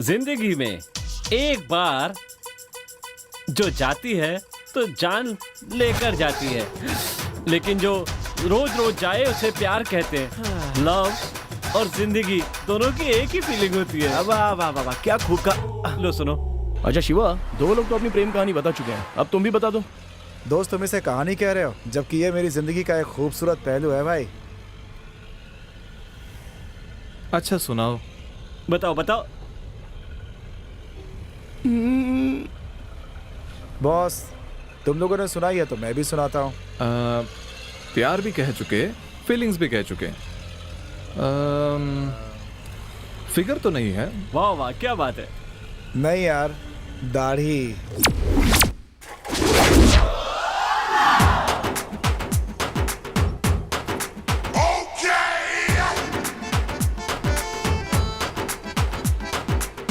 जिंदगी में एक बार जो जाती है तो जान लेकर जाती है, लेकिन जो रोज रोज जाए उसे प्यार कहते हैं। लव और जिंदगी दोनों की एक ही फीलिंग होती है। वाह वाह वाह, क्या खूब का। लो सुनो। अच्छा शिवा, दो लोग तो अपनी प्रेम कहानी बता चुके हैं, अब तुम भी बता दो। दोस्त, तुम इसे कहानी कह रहे हो, जबकि ये मेरी जिंदगी का एक खूबसूरत पहलू है भाई। अच्छा सुनाओ। बताओ बताओ। बॉस, तुम लोगों ने सुनाई है तो मैं भी सुनाता हूँ। प्यार भी कह चुके, फीलिंग्स भी कह चुके। फिगर तो नहीं है? वाह वाह, क्या बात है। नहीं यार, दाढ़ी।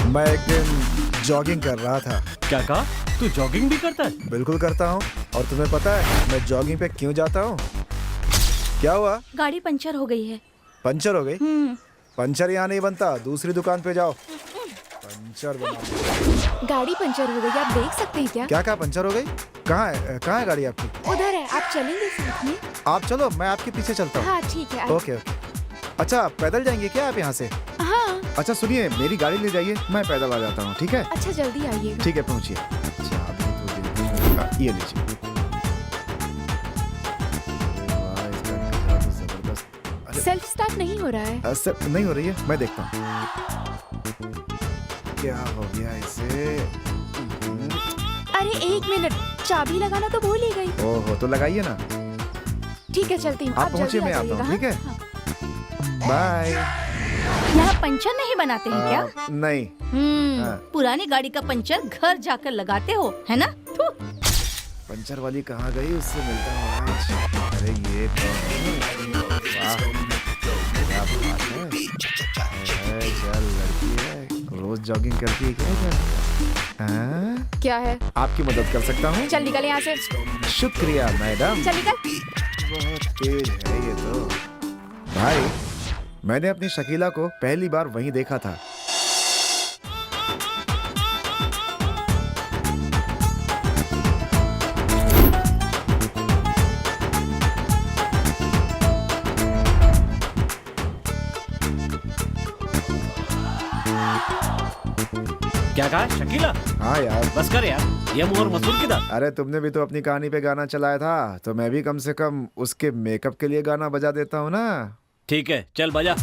मैं एक दिन जॉगिंग कर रहा था। क्या कहा? तू जॉगिंग भी करता है? बिल्कुल करता हूँ। और तुम्हें पता है मैं जॉगिंग पे क्यों जाता हूँ? क्या हुआ? गाड़ी पंचर हो गई है। पंचर हो गई? पंचर यहाँ नहीं बनता, दूसरी दुकान पे जाओ, पंचर बना। गाड़ी पंचर हो गई, आप देख सकते हैं क्या? क्या पंचर हो गई? कहाँ है गाड़ी आपकी? उधर है, आप चलेंगे साथ में? आप चलो, मैं आपके पीछे चलता हूँ। हाँ ठीक है। ओके। अच्छा, पैदल जाएंगे क्या आप यहाँ से? हाँ। अच्छा सुनिए, मेरी गाड़ी ले जाइए, मैं पैदल आ जाता हूँ, ठीक है? अच्छा जल्दी आइएगा। ठीक है, पहुँचिए। ये लीजिए। सेल्फ स्टार्ट नहीं हो रहा है। नहीं हो रही है, मैं देखता हूँ क्या हो गया इसे। अरे एक मिनट, चाबी लगाना तो भूल ही गई। ओहो, तो लगाइए ना। ठीक है, चलती हूँ। आप पहुँचिए, मैं आता हूँ, ठीक है? बाय। यहाँ पंचर नहीं बनाते हैं क्या? नहीं। पुरानी गाड़ी का पंचर घर जाकर लगाते हो, है ना? पंचर वाली कहाँ गई? उससे मिलता हूँ आज। अरे ये लड़की है, रोज जॉगिंग करती है क्या? क्या है? आपकी मदद कर सकता हूँ? चल निकल यहाँ से। शुक्रिया मैडम। चल निकल। बहुत तेज है ये तो। भाई, मैंने अपनी शकीला को पहली बार वहीं देखा था। क्या कहा शकीला? हाँ यार। बस कर यार, ये मुंह और मसूर की दाल। अरे तुमने भी तो अपनी कहानी पे गाना चलाया था, तो मैं भी कम से कम उसके मेकअप के लिए गाना बजा देता हूँ ना। ठीक है, चल बजा।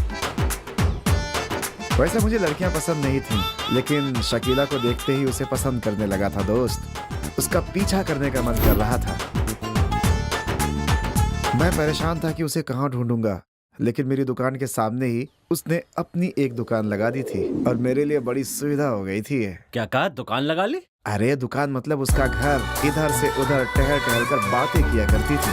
वैसे मुझे लड़कियां पसंद नहीं थी, लेकिन शकीला को देखते ही उसे पसंद करने लगा था दोस्त। उसका पीछा करने का मन कर रहा था। मैं परेशान था कि उसे कहाँ ढूंढूंगा, लेकिन मेरी दुकान के सामने ही उसने अपनी एक दुकान लगा दी थी और मेरे लिए बड़ी सुविधा हो गई थी। क्या कहा, दुकान लगा ली? अरे दुकान मतलब उसका घर। इधर से उधर टहल टहल कर बातें किया करती थी।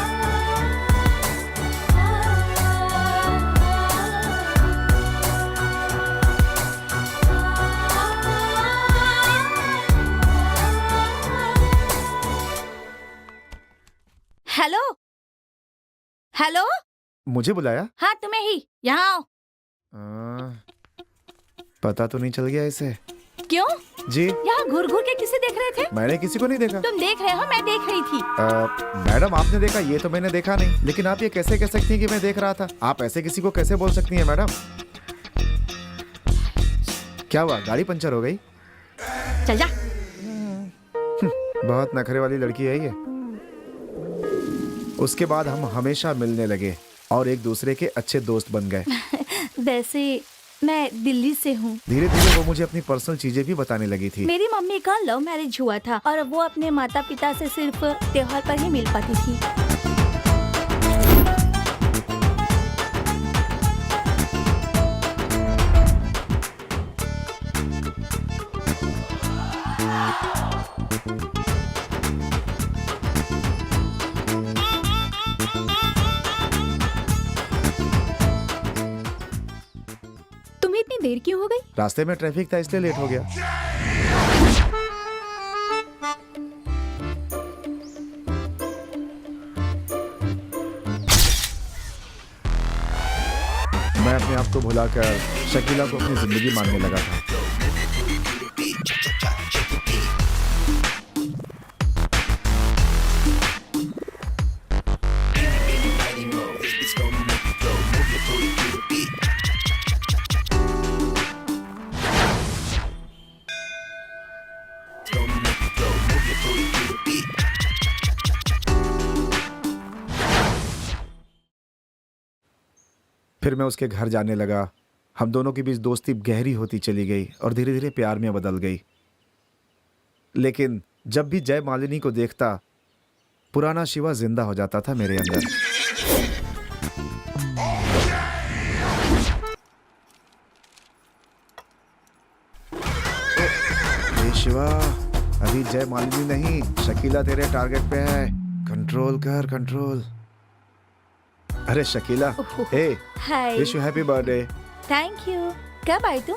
हेलो हेलो, मुझे बुलाया? हाँ तुम्हें ही, यहाँ आओ। पता तो नहीं चल गया इसे? क्यों? जी, यहाँ घूर घूर के किसे देख रहे थे? मैंने किसी को नहीं देखा। तुम देख रहे हो, मैं देख रही थी। मैडम आपने देखा, ये तो मैंने देखा नहीं। लेकिन आप ये कैसे कह सकती हैं कि मैं देख रहा था? आप ऐसे किसी को कैसे बोल सकती हैं मैडम? क्या हुआ, गाड़ी पंचर हो गई? चल जा। बहुत नखरे वाली लड़की है ये। उसके बाद हम हमेशा मिलने लगे और एक दूसरे के अच्छे दोस्त बन गए। वैसे मैं दिल्ली से हूँ। धीरे धीरे वो मुझे अपनी पर्सनल चीजें भी बताने लगी थी। मेरी मम्मी का लव मैरिज हुआ था और वो अपने माता पिता से सिर्फ त्योहार पर ही मिल पाती थी। तुम्हें इतनी देर क्यों हो गई? रास्ते में ट्रैफिक था इसलिए लेट हो गया। मैं अपने आप को भुलाकर शकीला को अपनी जिंदगी मानने लगा था। फिर मैं उसके घर जाने लगा। हम दोनों के बीच दोस्ती गहरी होती चली गई और धीरे धीरे प्यार में बदल गई। लेकिन जब भी जय मालिनी को देखता, पुराना शिवा जिंदा हो जाता था मेरे अंदर। हे शिवा, अभी जय मालिनी नहीं, शकीला तेरे टारगेट पे है। कंट्रोल कर, कंट्रोल। अरे Shakeela, hey, hi. Wish you happy birthday. Thank you. कब आए तुम?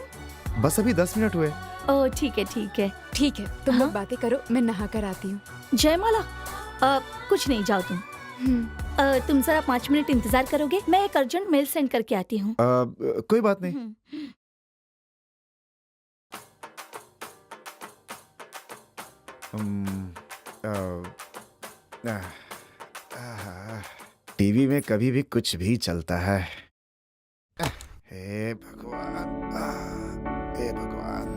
बस अभी 10 मिनट हुए। ओह ठीक है ठीक है। ठीक है, तुम लोग बातें करो, मैं नहा कर आती हूँ। जयमाला, कुछ नहीं, जाओ तुम। तुम जरा 5 मिनट इंतजार करोगे? मैं एक अर्जेंट मेल सेंड करके आती हूँ। कोई बात नहीं। टीवी में कभी भी कुछ भी चलता है। हे भगवान, हे भगवान।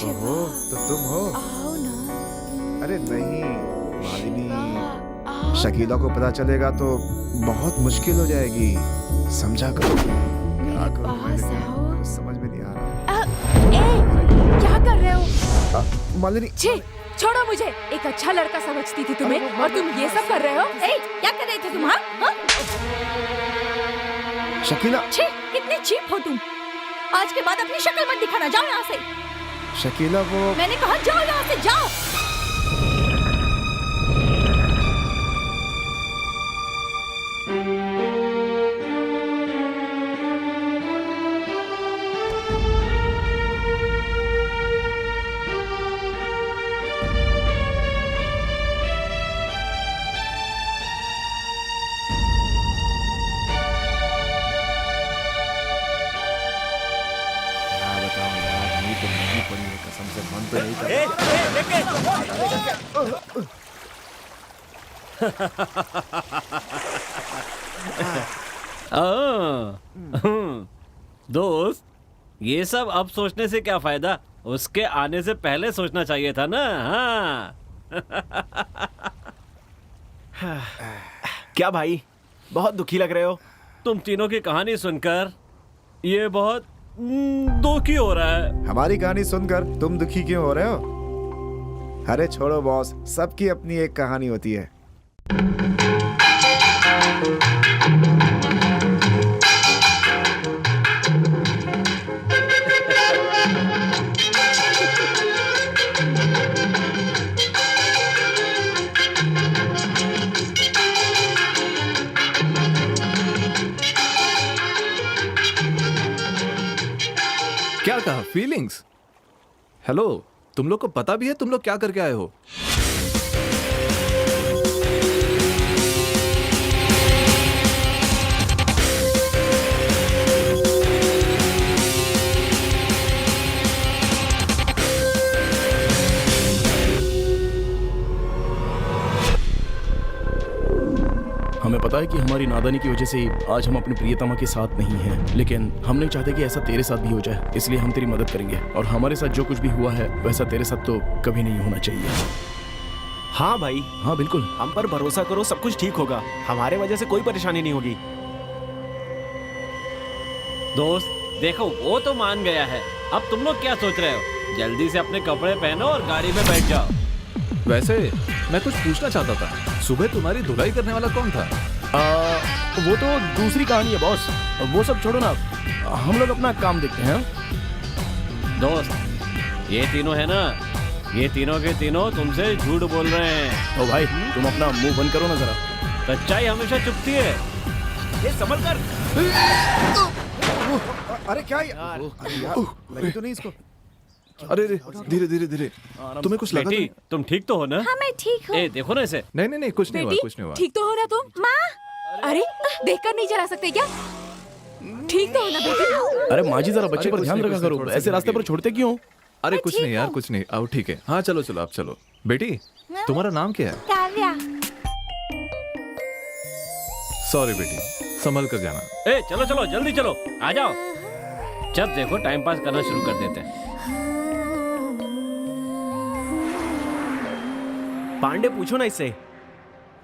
ओहो, तो तुम हो? आओ ना। अरे नहीं मालिनी, शकीला को पता चलेगा तो बहुत मुश्किल हो जाएगी। समझा करो। क्या करूं मैं, लेकिन समझ में नहीं आ रहा। क्या कर रहे हो? मालिनी, छी, छोड़ो मुझे। एक अच्छा लड़का समझती थी तुम्हें और तुम ये सब कर रहे हो। क्या कर रहे थे तुम? हाँ? शकीला, छी, कितने चीप हो तुम। आज के बाद अपनी शक्ल मत दिखाना, जाओ यहाँ से। शकीला वो, मैंने कहा जाओ यहाँ से, जाओ। ओके। दोस्त, ये सब अब सोचने से क्या फायदा, उसके आने से पहले सोचना चाहिए था ना। हाँ। क्या भाई, बहुत दुखी लग रहे हो? तुम तीनों की कहानी सुनकर ये बहुत दुखी हो रहा है। हमारी कहानी सुनकर तुम दुखी क्यों हो रहे हो? अरे छोड़ो बॉस, सबकी अपनी एक कहानी होती है। क्या कहा? फीलिंग्स? हेलो, तुम लोग को पता भी है तुम लोग क्या करके आए हो? हमें पता है कि हमारी नादानी की वजह से आज हम अपने प्रियतमा के साथ नहीं हैं, लेकिन हम नहीं चाहते कि ऐसा तेरे साथ भी हो जाए, इसलिए हम तेरी मदद करेंगे और हमारे साथ जो कुछ भी हुआ है वैसा तेरे साथ तो कभी नहीं होना चाहिए। हाँ भाई, हाँ बिल्कुल, हम पर भरोसा करो, सब कुछ ठीक होगा। हमारे वजह से कोई परेशानी नहीं होगी। दोस्त देखो, वो तो मान गया है, अब तुम लोग क्या सोच रहे हो? जल्दी से अपने कपड़े पहनो और गाड़ी में बैठ जाओ। वैसे मैं कुछ पूछना चाहता था, सुबह तुम्हारी धुलाई करने वाला कौन था? वो तो दूसरी कहानी है बॉस, वो सब छोड़ो ना, हम लोग अपना काम देखते हैं। दोस्त, ये तीनों है ना, ये तीनों के तीनों तुमसे झूठ बोल रहे हैं। ओ भाई, तुम अपना मुंह बंद करो ना जरा। सच्चाई हमेशा चुपती है। ये संभल कर। अरे क्या लगी तो नहीं इसको? अरे धीरे धीरे धीरे, तुम्हें कुछ लगा? बेटी, तुम ठीक तो हो ना? हाँ मैं ठीक हूँ। ए देखो ना इसे। नहीं नहीं नहीं, कुछ नहीं हुआ, कुछ नहीं हुआ। ठीक तो हो ना तुम? माँ, अरे देखकर नहीं चला सकते क्या? ठीक तो हो ना बेटी? अरे माँ जी, जरा बच्चे अरे पर कुछ ध्यान नहीं, रखा कुछ नहीं, करो, थोड़ा सा ऐसे रास्ते पर छोड़ते क्यों? अरे कुछ नहीं यार, कुछ नहीं, आओ ठीक है। हाँ चलो चलो, आप चलो। बेटी, तुम्हारा नाम क्या है? काव्या। सॉरी बेटी, संभल कर जाना। ए चलो चलो, जल्दी चलो, आ जाओ। जब देखो टाइम पास करना शुरू कर देते हैं। पांडे, पूछो ना इससे,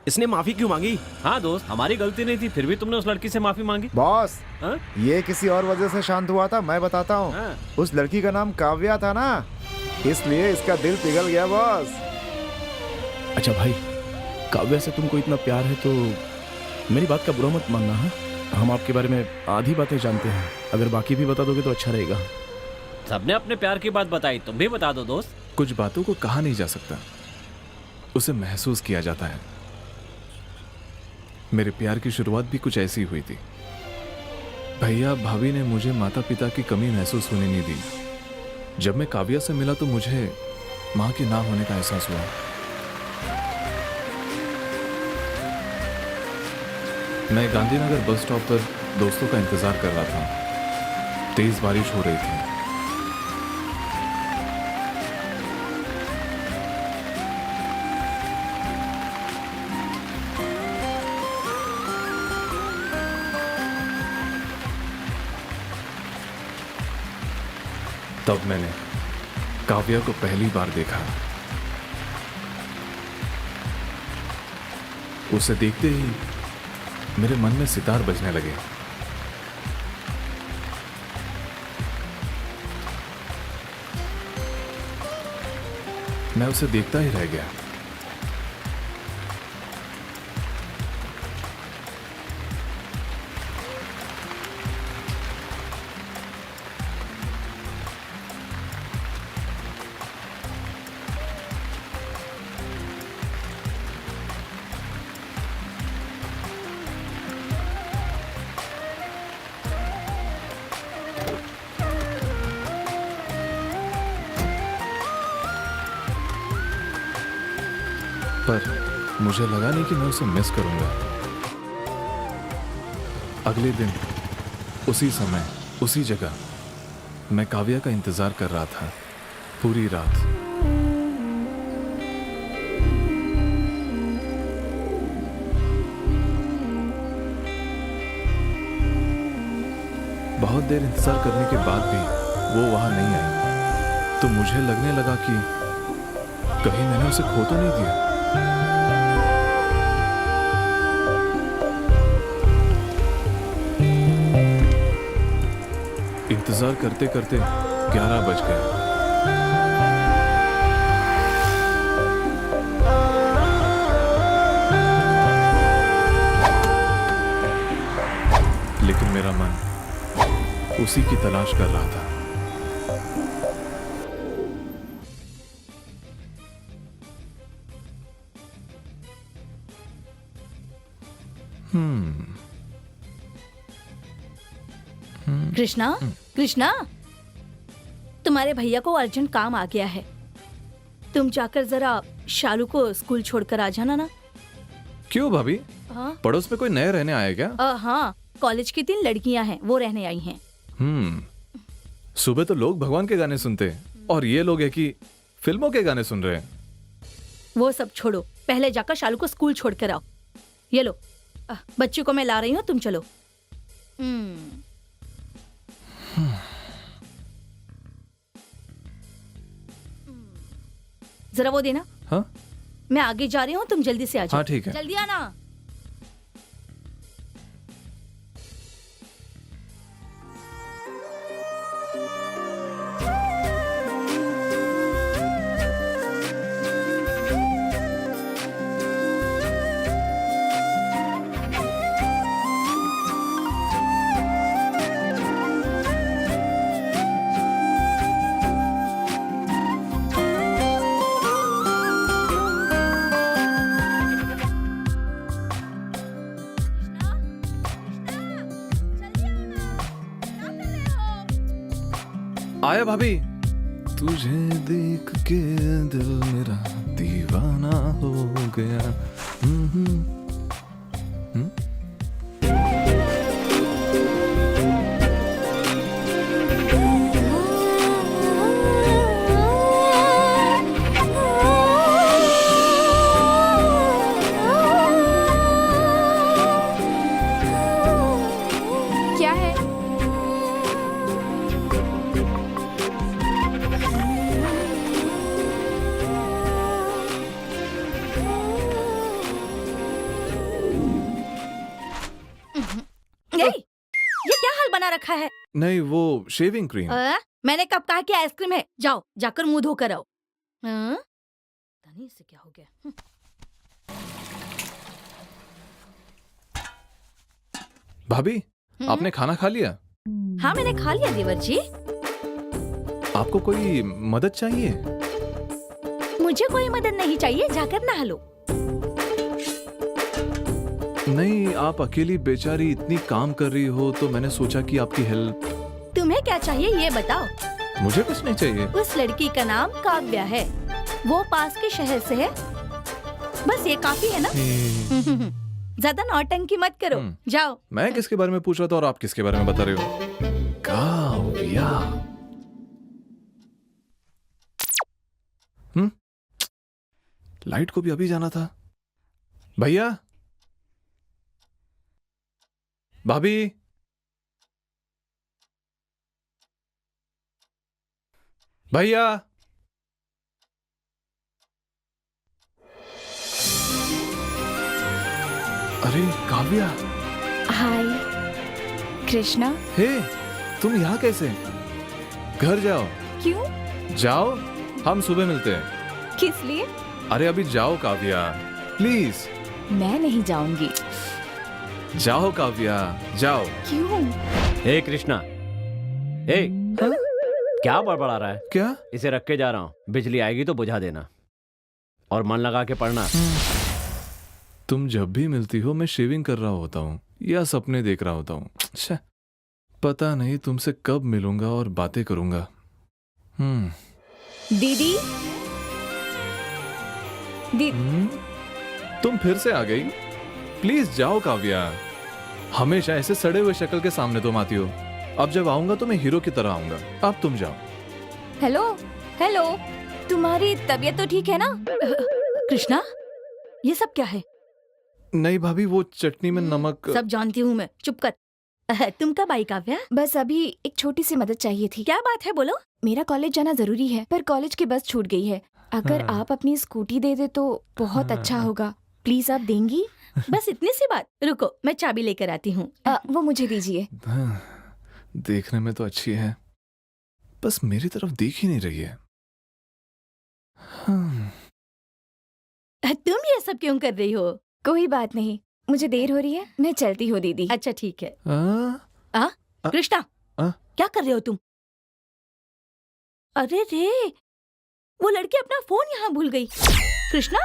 इसने माफी क्यों मांगी? हाँ दोस्त, हमारी गलती नहीं थी, फिर भी तुमने उस लड़की से माफी मांगी। बॉस, हाँ? ये किसी और वजह से शांत हुआ था, मैं बताता हूँ। हाँ। उस लड़की का नाम काव्या था ना, इसलिए इसका दिल पिघल गया बॉस। अच्छा भाई, काव्या से तुमको इतना प्यार है तो मेरी बात का बुरा मत मानना। है हम आपके बारे में आधी बातें जानते हैं, अगर बाकी भी बता दोगे तो अच्छा रहेगा। सबने अपने प्यार की बात बताई, तुम भी बता दो दोस्त। कुछ बातों को कहा नहीं जा सकता, उसे महसूस किया जाता है। मेरे प्यार की शुरुआत भी कुछ ऐसी हुई थी। भैया भाभी ने मुझे माता पिता की कमी महसूस होने नहीं दी। जब मैं काव्या से मिला तो मुझे मां के ना होने का एहसास हुआ। मैं गांधीनगर बस स्टॉप पर दोस्तों का इंतजार कर रहा था। तेज बारिश हो रही थी। तब मैंने काव्या को पहली बार देखा। उसे देखते ही मेरे मन में सितार बजने लगे। मैं उसे देखता ही रह गया। पर मुझे लगा नहीं कि मैं उसे मिस करूंगा। अगले दिन उसी समय उसी जगह मैं काव्या का इंतजार कर रहा था पूरी रात। बहुत देर इंतजार करने के बाद भी वो वहां नहीं आई तो मुझे लगने लगा कि कहीं मैंने उसे खो तो नहीं दिया। इंतजार करते करते 11 बज गए। लेकिन मेरा मन उसी की तलाश कर रहा था। कृष्णा, कृष्णा, तुम्हारे भैया को अर्जेंट काम आ गया है। तुम जाकर जरा शालू को स्कूल छोड़कर आ जाना ना। क्यों भाभी? हाँ? पड़ोस में कोई नए रहने आए क्या? हाँ, कॉलेज की 3 लड़कियां हैं, वो रहने आई हैं। सुबह तो लोग भगवान के गाने सुनते हैं और ये लोग है कि फिल्मों के गाने सुन रहे हैं। वो सब छोड़ो, पहले जाकर शालू को स्कूल छोड़कर आओ। ये लो, बच्ची को मैं ला रही हूँ, तुम चलो। जरा वो देना। हाँ? मैं आगे जा रही हूँ, तुम जल्दी से आ जाओ। हाँ ठीक है। जल्दी आना। आया भाभी। तुझे देख के दिल मेरा दीवाना हो गया। क्या है? ये क्या हाल बना रखा है? नहीं, वो शेविंग क्रीम। मैंने कब कहा कि आइसक्रीम है? जाओ, जाकर मुंह धोकर आओ। पता नहीं इससे क्या हो गया। भाभी, आपने खाना खा लिया? हाँ, मैंने खा लिया देवर जी। आपको कोई मदद चाहिए? मुझे कोई मदद नहीं चाहिए, जाकर नहा लो। नहीं, आप अकेली बेचारी इतनी काम कर रही हो तो मैंने सोचा कि आपकी हेल्प। तुम्हें क्या चाहिए ये बताओ। मुझे कुछ नहीं चाहिए। उस लड़की का नाम काव्या है, वो पास के शहर से है। बस ये काफी है ना? ज्यादा नौटंकी मत करो, जाओ। मैं किसके बारे में पूछ रहा था और आप किसके बारे में बता रहे हो? काव्या। लाइट को भी अभी जाना था। भैया, भाभी, भैया। अरे काव्या। हाय कृष्णा। हे, तुम यहाँ कैसे? घर जाओ। क्यों? जाओ, हम सुबह मिलते हैं। किस लिए? अरे अभी जाओ काव्या, प्लीज। मैं नहीं जाऊंगी। जाओ काव्या, जाओ। क्यों? हे कृष्णा, हे, क्या बड़बड़ा रहा है? क्या? इसे रख के जा रहा हूँ, बिजली आएगी तो बुझा देना और मन लगा के पढ़ना। तुम जब भी मिलती हो मैं शेविंग कर रहा होता हूँ या सपने देख रहा होता हूँ। पता नहीं तुमसे कब मिलूंगा और बातें करूंगा। दीदी, तुम फिर से आ गई? प्लीज जाओ काव्या। हमेशा ऐसे सड़े हुए शक्ल के सामने तुम आती हो। अब जब आऊंगा तो मैं हीरो की तरह आऊंगा। अब तुम जाओ। हेलो, हेलो, तुम्हारी तबीयत तो ठीक है ना? कृष्णा, ये सब क्या है? नहीं भाभी, वो चटनी में नमक। सब जानती हूँ मैं, चुप कर। तुम कब आई काव्या? बस अभी एक छोटी सी मदद चाहिए थी। क्या बात है, बोलो। मेरा कॉलेज जाना जरूरी है, पर कॉलेज की बस छूट गई है। अगर आप अपनी स्कूटी दे दे तो बहुत अच्छा होगा। प्लीज आप देंगी? बस इतनी सी बात। रुको, मैं चाबी लेकर आती हूँ। वो मुझे दीजिए। देखने में तो अच्छी है, बस मेरी तरफ देख ही नहीं रही है। तुम ये सब क्यों कर रही हो? कोई बात नहीं, मुझे देर हो रही है, मैं चलती हूँ दीदी। अच्छा ठीक है। कृष्णा, क्या कर रहे हो तुम? अरे रे, वो लड़की अपना फोन यहाँ भूल गई। कृष्णा,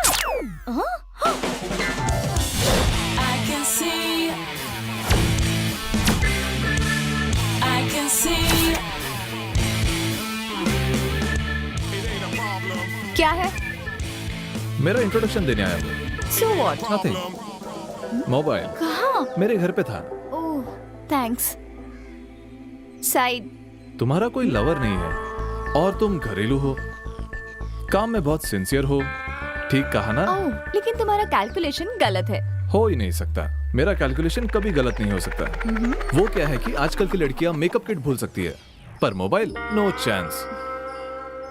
क्या है? मेरा इंट्रोडक्शन देने आया हूँ। So what? नथिंग। मोबाइल कहाँ? मेरे घर पे था। ओह, थैंक्स। साइड। तुम्हारा कोई लवर नहीं है और तुम घरेलू हो, काम में बहुत सिंसियर हो। ठीक कहा ना? ओह, लेकिन तुम्हारा कैलकुलेशन गलत है। हो ही नहीं सकता, मेरा कैलकुलेशन कभी गलत नहीं हो सकता। वो क्या है कि आजकल की लड़कियां मेकअप किट भूल सकती है, पर मोबाइल नो चांस।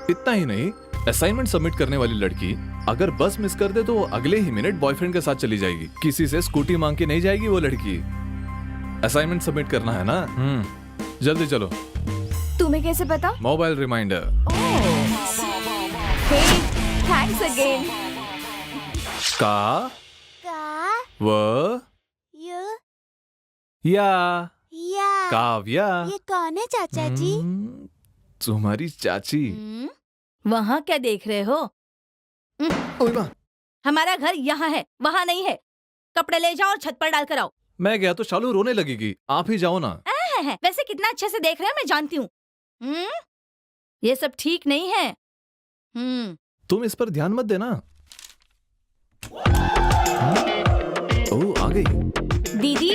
इतना ही नहीं, असाइनमेंट सबमिट करने वाली लड़की अगर बस मिस कर दे तो वो अगले ही मिनट बॉयफ्रेंड के साथ चली जाएगी। किसी से स्कूटी मांग के नहीं जाएगी वो लड़की। असाइनमेंट सबमिट करना है ना? जल्दी चलो। तुम्हें कैसे पता? Mobile reminder. Thanks again. का व या काव्या। ये कौन है चाचा जी? तुम्हारी चाची। वहाँ क्या देख रहे हो? हमारा घर यहाँ है, वहाँ नहीं है। कपड़े ले जाओ और छत पर डाल कर आओ। मैं गया तो शालू रोने लगेगी, आप ही जाओ ना। वैसे कितना अच्छे से देख रहे हैं, मैं जानती हूँ। ये सब ठीक नहीं है। तुम इस पर ध्यान मत देना। ओह, आ गई दीदी,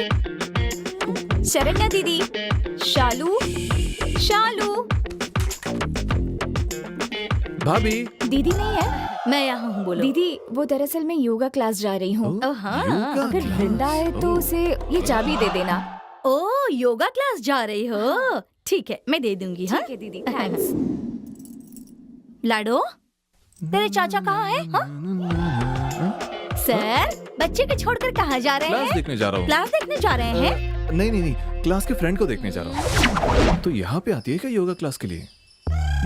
शरण्या दीदी, शालू, शालू। भाभी। दीदी नहीं है? मैं यहाँ हूँ, बोलो। दीदी, वो दरअसल मैं योगा क्लास जा रही हूँ। हाँ, अगर वृंदा आए तो उसे ये चाबी दे देना। ओ, योगा क्लास जा रही हो? ठीक है, मैं दे दूंगी। हाँ? ठीक है दीदी, थैंक्स। लाडो, तेरे चाचा कहाँ है? सर, बच्चे को छोड़कर कहाँ जा रहे हैं? क्लास देखने जा रहा हूँ। क्लास देखने जा रहे हैं? नहीं, क्लास के फ्रेंड को देखने जा रहा हूँ। तो यहाँ पे आती है क्या योगा क्लास के लिए?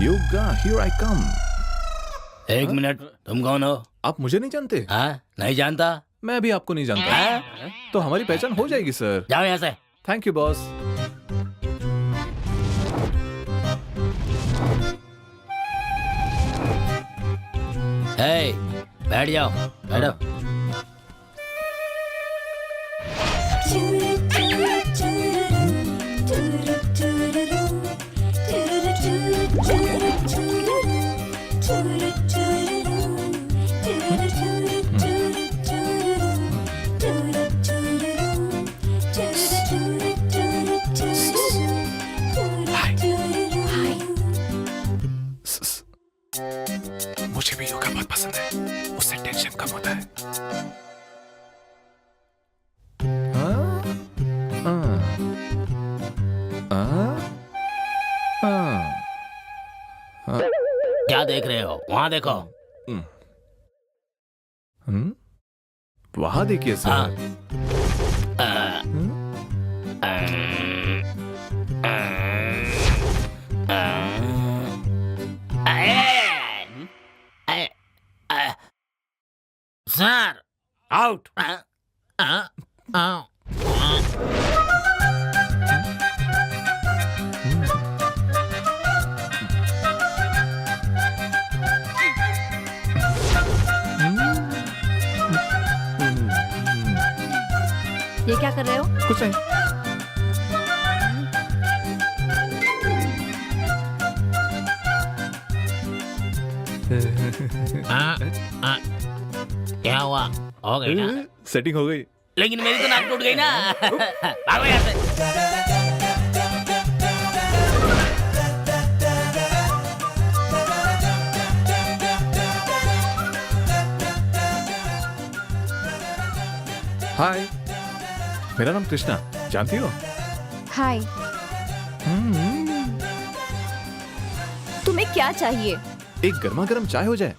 योगा, हियर आई कम। एक मिनट, तुम कौन हो? आप मुझे नहीं जानते? नहीं जानता। मैं भी आपको नहीं जानता। तो हमारी पहचान हो जाएगी सर। जाओ यहाँ से। Thank you boss. बैठ जाओ, बैठो। मुझे भी योगा बहुत पसंद है, उससे टेंशन कम होता है। क्या देख रहे हो? वहाँ देखो। वहाँ देखिए सर। Sir, out. ये क्या कर रहे हो? कुछ नहीं। क्या हुआ? हो गई ना? सेटिंग हो गई। लेकिन मेरी तो नाक टूट गई ना। भागो यहाँ से। हाय, मेरा नाम कृष्णा, जानती हो? हाय। तुम्हें क्या चाहिए? एक गर्मा गर्म चाय हो जाए,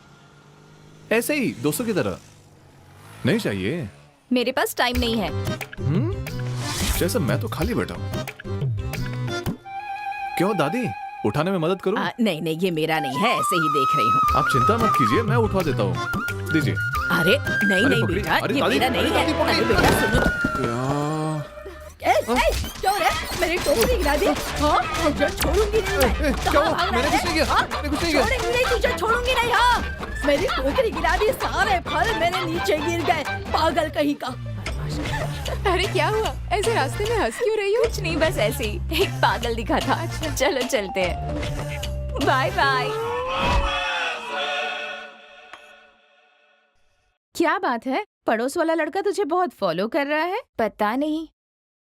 ऐसे ही दोस्तों की तरह। नहीं चाहिए? मेरे पास टाइम नहीं है। जैसे मैं तो खाली बैठा हूँ। क्यों दादी, उठाने में मदद करूं? नहीं नहीं, ये मेरा नहीं है, ऐसे ही देख रही हूँ। आप चिंता मत कीजिए, मैं उठवा देता हूँ। दीजिए। अरे नहीं नहीं बेटा, ये मेरा नहीं है। अरे बेटा सुनो। क्यों रे? मेरी टोकरी गिरा दी। हाँ, तुझे छोड़ूंगी नहीं मैं। कहाँ भाग रहा है? छोड़ूंगी नहीं तुझे, छोड़ूंगी नहीं। हाँ, मेरी टोकरी गिरा दी, सारे फल मेरे नीचे गिर गए, पागल कहीं का। अरे क्या हुआ? ऐसे रास्ते में हंस क्यों रही हो? कुछ नहीं, बस ऐसे ही एक पागल दिखा था। अच्छा चलो चलते हैं, बाय बाय। क्या बात है? पड़ोस वाला लड़का तुझे बहुत फॉलो कर रहा है। पता नहीं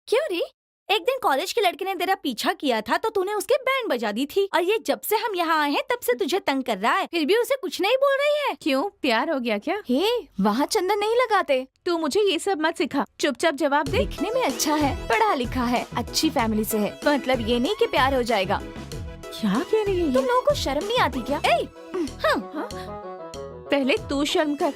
क्यों रे? एक दिन कॉलेज के लड़के ने तेरा पीछा किया था तो तूने उसके बैंड बजा दी थी, और ये जब से हम यहाँ आए हैं तब से तुझे तंग कर रहा है, फिर भी उसे कुछ नहीं बोल रही है। क्यों, प्यार हो गया क्या? हे, वहाँ चंदन नहीं लगाते। तू मुझे ये सब मत सिखा, चुपचाप जवाब दे। दिखने में अच्छा है, पढ़ा लिखा है, अच्छी फैमिली से है, मतलब ये नहीं कि प्यार हो जाएगा। क्या कह रही है? तुम लोगों को शर्म नहीं आती क्या? हाँ। पहले तू शर्म कर।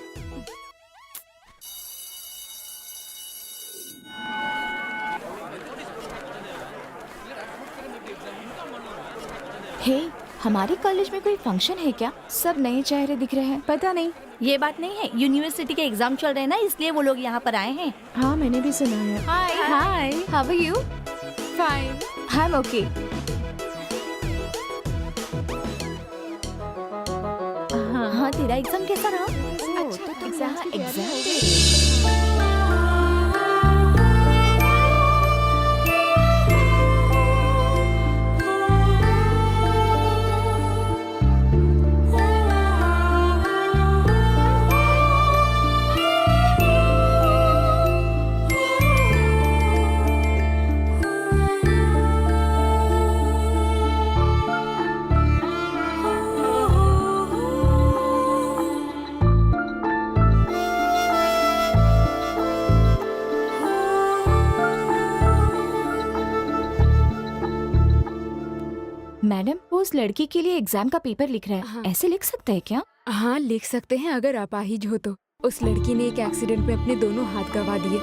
हे, हमारे कॉलेज में कोई फंक्शन है क्या? सब नए चेहरे दिख रहे हैं। पता नहीं, ये बात नहीं है, यूनिवर्सिटी के एग्जाम चल रहे हैं ना, इसलिए वो लोग यहाँ पर आए हैं। हाँ, मैंने भी सुना है। Hi hi, how are you? Fine, I am okay. हाँ, तेरा एग्जाम कैसा रहा? अच्छा, तो एग्जाम मैडम, वो उस लड़की के लिए एग्जाम का पेपर लिख रहा है। हाँ। ऐसे लिख सकते हैं क्या? हाँ, लिख सकते हैं अगर अपाहिज हो तो। उस लड़की ने एक एक्सीडेंट में अपने दोनों हाथ गंवा दिए।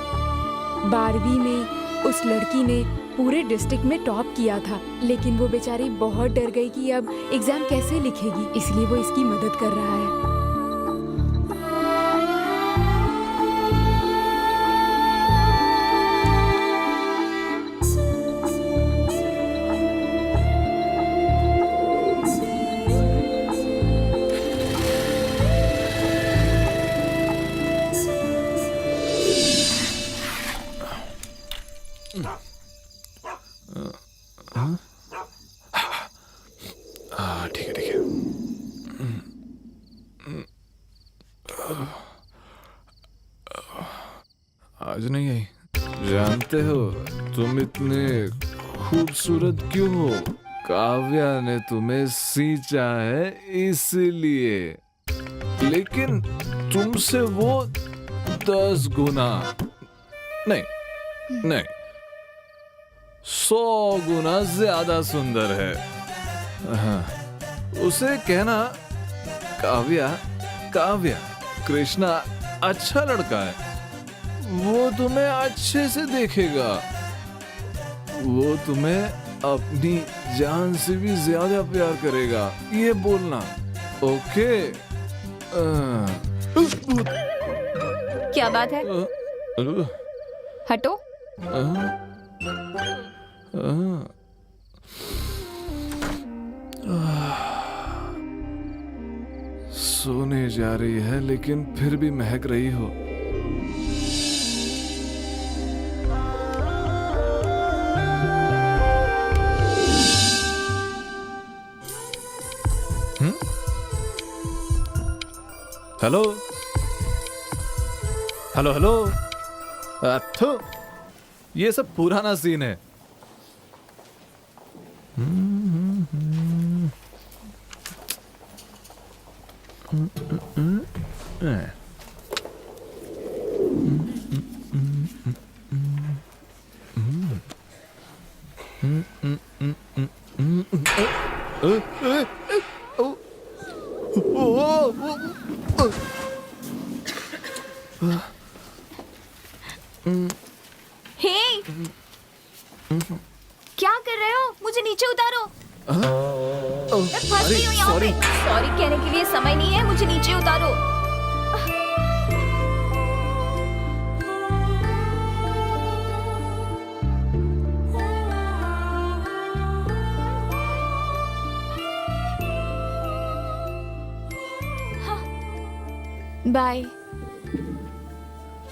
12वीं में उस लड़की ने पूरे डिस्ट्रिक्ट में टॉप किया था, लेकिन वो बेचारी बहुत डर गई कि अब एग्जाम कैसे लिखेगी, इसलिए वो इसकी मदद कर रहा है। ठीक है ठीक है। आज नहीं आई। जानते हो तुम इतने खूबसूरत क्यों हो? काव्या ने तुम्हें सींचा है इसलिए, लेकिन तुमसे वो 10 गुना नहीं 100 गुना ज्यादा सुंदर है। हाँ, उसे कहना काव्या कृष्णा अच्छा लड़का है, वो तुम्हें अच्छे से देखेगा, वो तुम्हें अपनी जान से भी ज्यादा प्यार करेगा, ये बोलना। ओके? क्या बात है? हटो। सोने जा रही है लेकिन फिर भी महक रही हो। Hello hello hello. तो ये सब पुराना सीन है। हे, क्या कर रहे हो? मुझे नीचे उतारो। मैं फंस गई हूँ यहाँ पे। सॉरी कहने के लिए समय नहीं है, मुझे नीचे उतारो। बाय।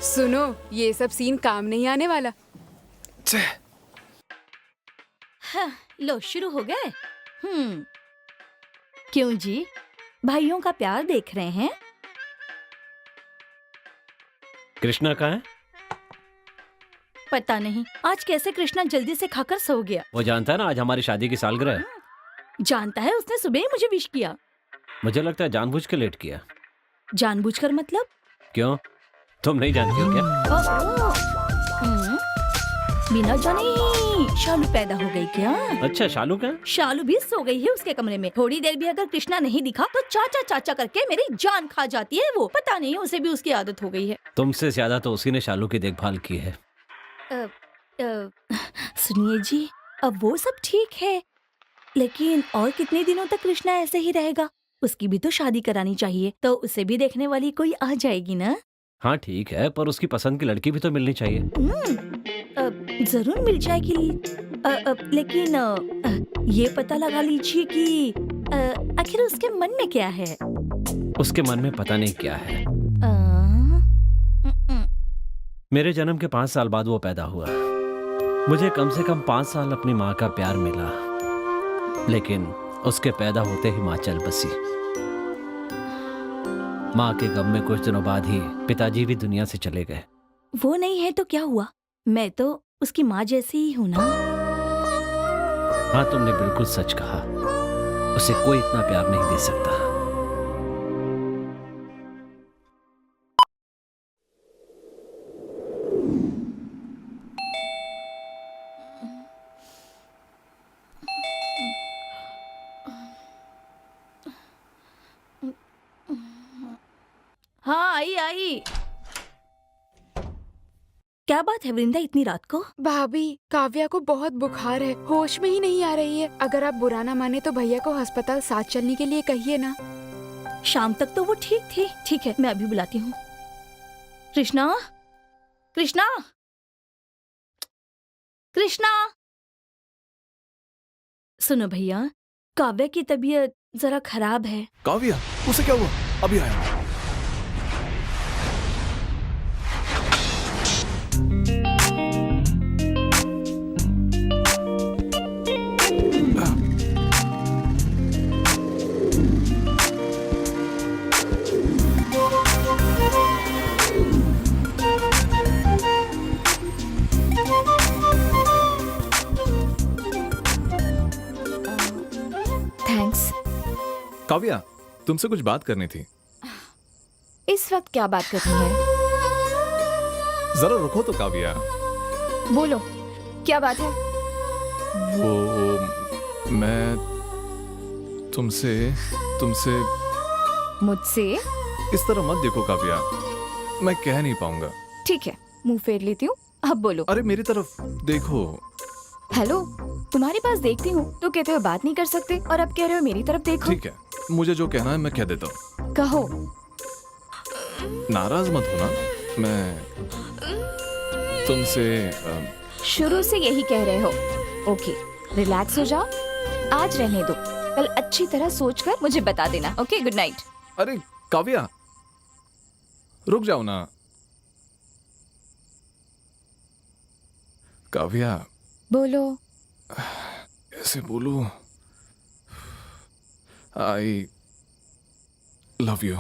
सुनो, ये सब सीन काम नहीं आने वाला। हाँ, लो शुरू हो गए। क्यों जी, भाइयों का प्यार देख रहे हैं? कृष्णा कहाँ है? पता नहीं आज कैसे कृष्णा जल्दी से खाकर सो गया। वो जानता है ना आज हमारी शादी की सालगिरह है। जानता है, उसने सुबह ही मुझे विश किया। मुझे लगता है जानबूझ के लेट किया। जानबूझकर मतलब? क्यों, तुम नहीं जानती हो क्या? बिना जाने ही शालू पैदा हो गई क्या? अच्छा, शालू क्या? शालू भी सो गई है उसके कमरे में। थोड़ी देर भी अगर कृष्णा नहीं दिखा तो चाचा चाचा करके मेरी जान खा जाती है वो। पता नहीं, उसे भी उसकी आदत हो गई है। तुमसे ज्यादा तो उसी ने शालू की देखभाल की है। सुनिए जी, अब वो सब ठीक है, लेकिन और कितने दिनों तक कृष्णा ऐसे ही रहेगा? उसकी भी तो शादी करानी चाहिए, तो उसे भी देखने वाली कोई आ जाएगी ना? हाँ ठीक है, पर उसकी पसंद की लड़की भी तो मिलनी चाहिए। जरूर मिल जाएगी, लेकिन ये पता लगा लीजिए कि आखिर उसके मन में क्या है। उसके मन में पता नहीं क्या है। मेरे जन्म के 5 साल बाद वो पैदा हुआ। मुझे कम से कम 5 साल अपनी माँ का प्यार मिला, लेकिन उसके पैदा होते ही माँ चल बसी। माँ के गम में कुछ दिनों बाद ही पिताजी भी दुनिया से चले गए। वो नहीं है तो क्या हुआ? मैं तो उसकी माँ जैसी ही हूँ ना। हाँ, तुमने बिल्कुल सच कहा। उसे कोई इतना प्यार नहीं दे सकता। हाँ, आई। क्या बात है वृंदा, इतनी रात को? भाभी, काव्या को बहुत बुखार है, होश में ही नहीं आ रही है। अगर आप बुरा ना माने तो भैया को अस्पताल साथ चलने के लिए कहिए ना। शाम तक तो वो ठीक थी। ठीक है, मैं अभी बुलाती हूँ। कृष्णा, कृष्णा, कृष्णा। सुनो भैया, काव्या की तबीयत जरा खराब है। काव्या, उसे क्या हुआ? अभी आया। थैंक्स। काव्या, तुमसे कुछ बात करनी थी। इस वक्त क्या बात करनी है? जरा रुको तो काव्या। बोलो, क्या बात है? वो मैं तुमसे मुझसे? इस तरह मत देखो काव्या, मैं कह नहीं पाऊंगा। ठीक है, मुंह फेर लेती हूँ, अब बोलो। अरे मेरी तरफ देखो। हेलो, तुम्हारे पास देखती हूँ तो कहते हो बात नहीं कर सकते, और अब कह रहे हो मेरी तरफ देखो। ठीक है, मुझे जो कहना है मैं कह देता हूँ। कहो। नाराज मत होना, मैं तुमसे शुरू से यही कह रहे हो। ओके, रिलैक्स हो जाओ, आज रहने दो, कल अच्छी तरह सोचकर मुझे बता देना। Okay, good night. अरे काव्या, रुक जाओ ना। काव्या, बोलो। कैसे बोलूं? I love you.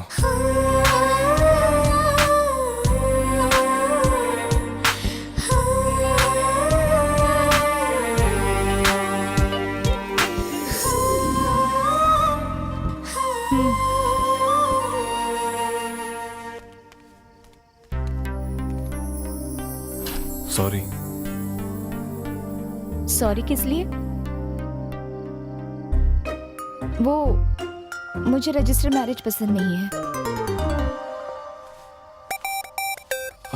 Sorry. Sorry किस लिए? वो मुझे रजिस्टर मैरिज पसंद नहीं है। हे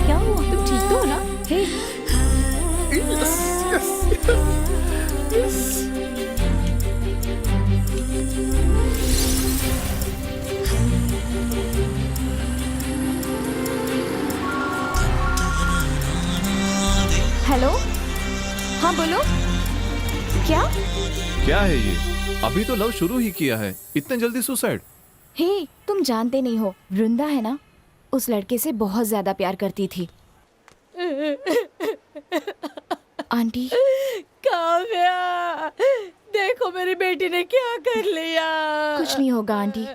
क्या हुआ? तुम ठीक तो हो ना? हे हेलो, हाँ बोलो। क्या? क्या है ये? अभी तो लव शुरू ही किया है, इतने जल्दी सुसाइड? हे, तुम जानते नहीं हो, वृंदा है ना, उस लड़के से बहुत ज्यादा प्यार करती थी। आंटी। काव्या, देखो मेरी बेटी ने क्या कर लिया। कुछ नहीं होगा आंटी।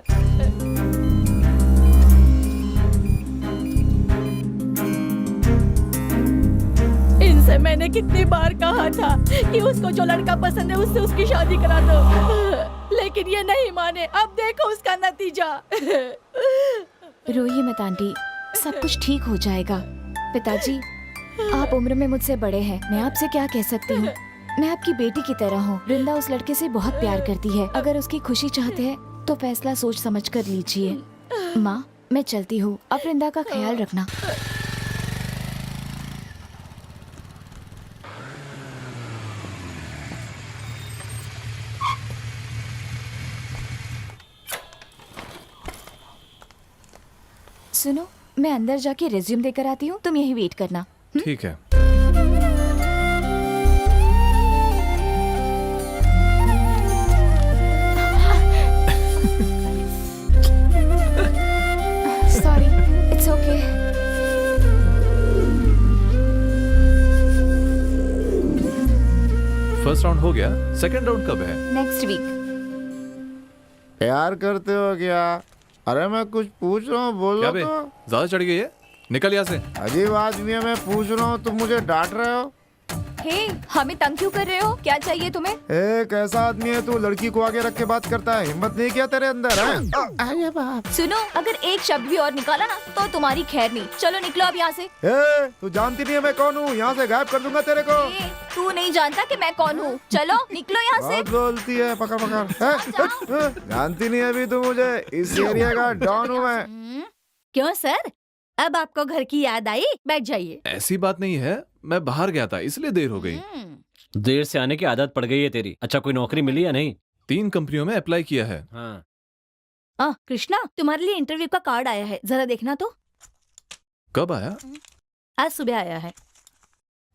इनसे मैंने कितनी बार कहा था कि उसको जो लड़का पसंद है उससे उसकी शादी करा दो, लेकिन ये नहीं माने। अब देखो उसका नतीजा। रोइए मत आंटी, सब कुछ ठीक हो जाएगा। पिताजी, आप उम्र में मुझसे बड़े हैं, मैं आपसे क्या कह सकती हूँ। मैं आपकी बेटी की तरह हूँ। वृंदा उस लड़के से बहुत प्यार करती है। अगर उसकी खुशी चाहते हैं तो फैसला सोच समझ कर लीजिए। माँ, मैं चलती हूँ, अब वृंदा का ख्याल रखना। सुनो, मैं अंदर जाके रिज्यूम देकर आती हूँ, तुम यहीं वेट करना। ठीक है। Sorry, it's okay. First round हो गया, सेकंड राउंड कब है? Next week. प्यार करते हो क्या? अरे मैं कुछ पूछ रहा हूँ, बोलो क्या बे? तो। ज्यादा चढ़ गई है, निकल यहाँ से। अजीब आदमी है, मैं पूछ रहा हूँ, तुम मुझे डांट रहे हो। हे, हमें तंग क्यों कर रहे हो? क्या चाहिए तुम्हें? कैसा आदमी है तू? लड़की को आगे रख के बात करता है, हिम्मत नहीं क्या तेरे अंदर है? अरे बाप। सुनो, अगर एक शब्द भी और निकाला ना तो तुम्हारी खैर नहीं। चलो निकलो अब यहाँ से। तू जानती नहीं है मैं कौन हूँ? यहाँ से गायब कर दूंगा तेरे को। तू नहीं जानता कि मैं कौन हूँ। चलो निकलो यहाँ से। बहुत बोलती है, पकड़ पकड़। जानती नहीं अभी तू मुझे, इस एरिया का डॉन हूँ मैं। क्यों सर, अब आपको घर की याद आई? बैठ जाइए। ऐसी बात नहीं है, मैं बाहर गया था इसलिए देर हो गई। देर से आने की आदत पड़ गई है तेरी। अच्छा, कोई नौकरी मिली या नहीं? 3 कंपनियों में अप्लाई किया है। हाँ। कृष्णा, तुम्हारे लिए इंटरव्यू का कार्ड आया है, जरा देखना तो। कब आया? आज सुबह आया है।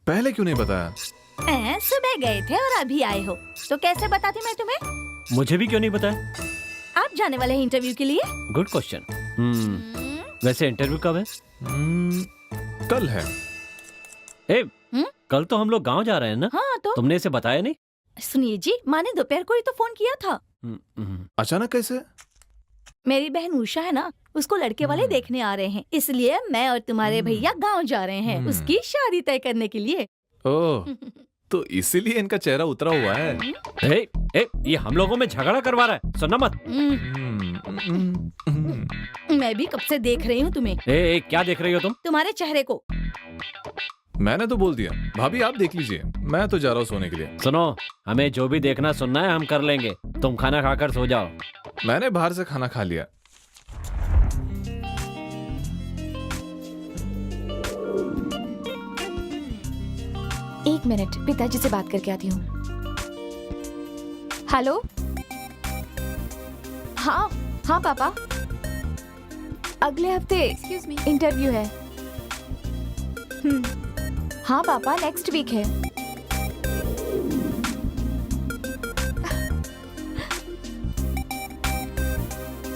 पहले क्यों नहीं बताया? सुबह गए थे और अभी आए हो, तो कैसे बताती मैं तुम्हें? मुझे भी क्यों नहीं बताया? आप जाने वाले हैं इंटरव्यू के लिए? Good question. वैसे इंटरव्यू कब है? कल है। कल तो हम लोग गांव जा रहे हैं ना? हाँ तो तुमने इसे बताया नहीं? सुनिए जी, माँ ने दोपहर को ही तो फोन किया था। अचानक कैसे? मेरी बहन उषा है ना, उसको लड़के वाले देखने आ रहे हैं, इसलिए मैं और तुम्हारे भैया गांव जा रहे हैं उसकी शादी तय करने के लिए। ओह, तो इसीलिए इनका चेहरा उतरा हुआ है। ये हम लोगों में झगड़ा करवा रहा है, सुनना मत। मैं भी कब से देख रही हूँ तुम्हें। क्या देख रही हो तुम? तुम्हारे चेहरे को। मैंने तो बोल दिया। भाभी आप देख लीजिए, मैं तो जा रहा हूँ सोने के लिए। सुनो, हमें जो भी देखना सुनना है हम कर लेंगे, तुम खाना खाकर सो जाओ। मैंने बाहर से खाना खा लिया। एक मिनट, पिताजी से बात करके आती हूँ। हेलो। हाँ हाँ पापा, अगले हफ्ते इंटरव्यू है। हाँ पापा, नेक्स्ट वीक है।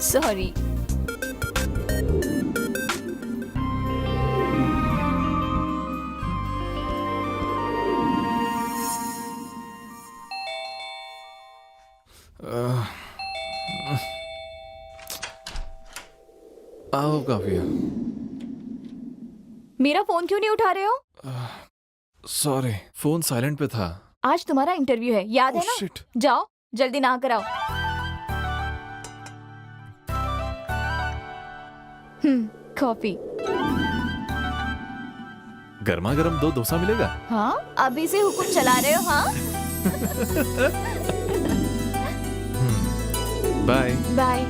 सॉरी। आओ काफिया। मेरा फोन क्यों नहीं उठा रहे हो? सॉरी, फोन साइलेंट पे था। आज तुम्हारा इंटरव्यू है, याद है ना? जाओ जल्दी ना कराओ। कॉफी। गर्मा गर्म 2 डोसा मिलेगा? हाँ, अभी से हुक्म चला रहे हो? हाँ। Bye bye.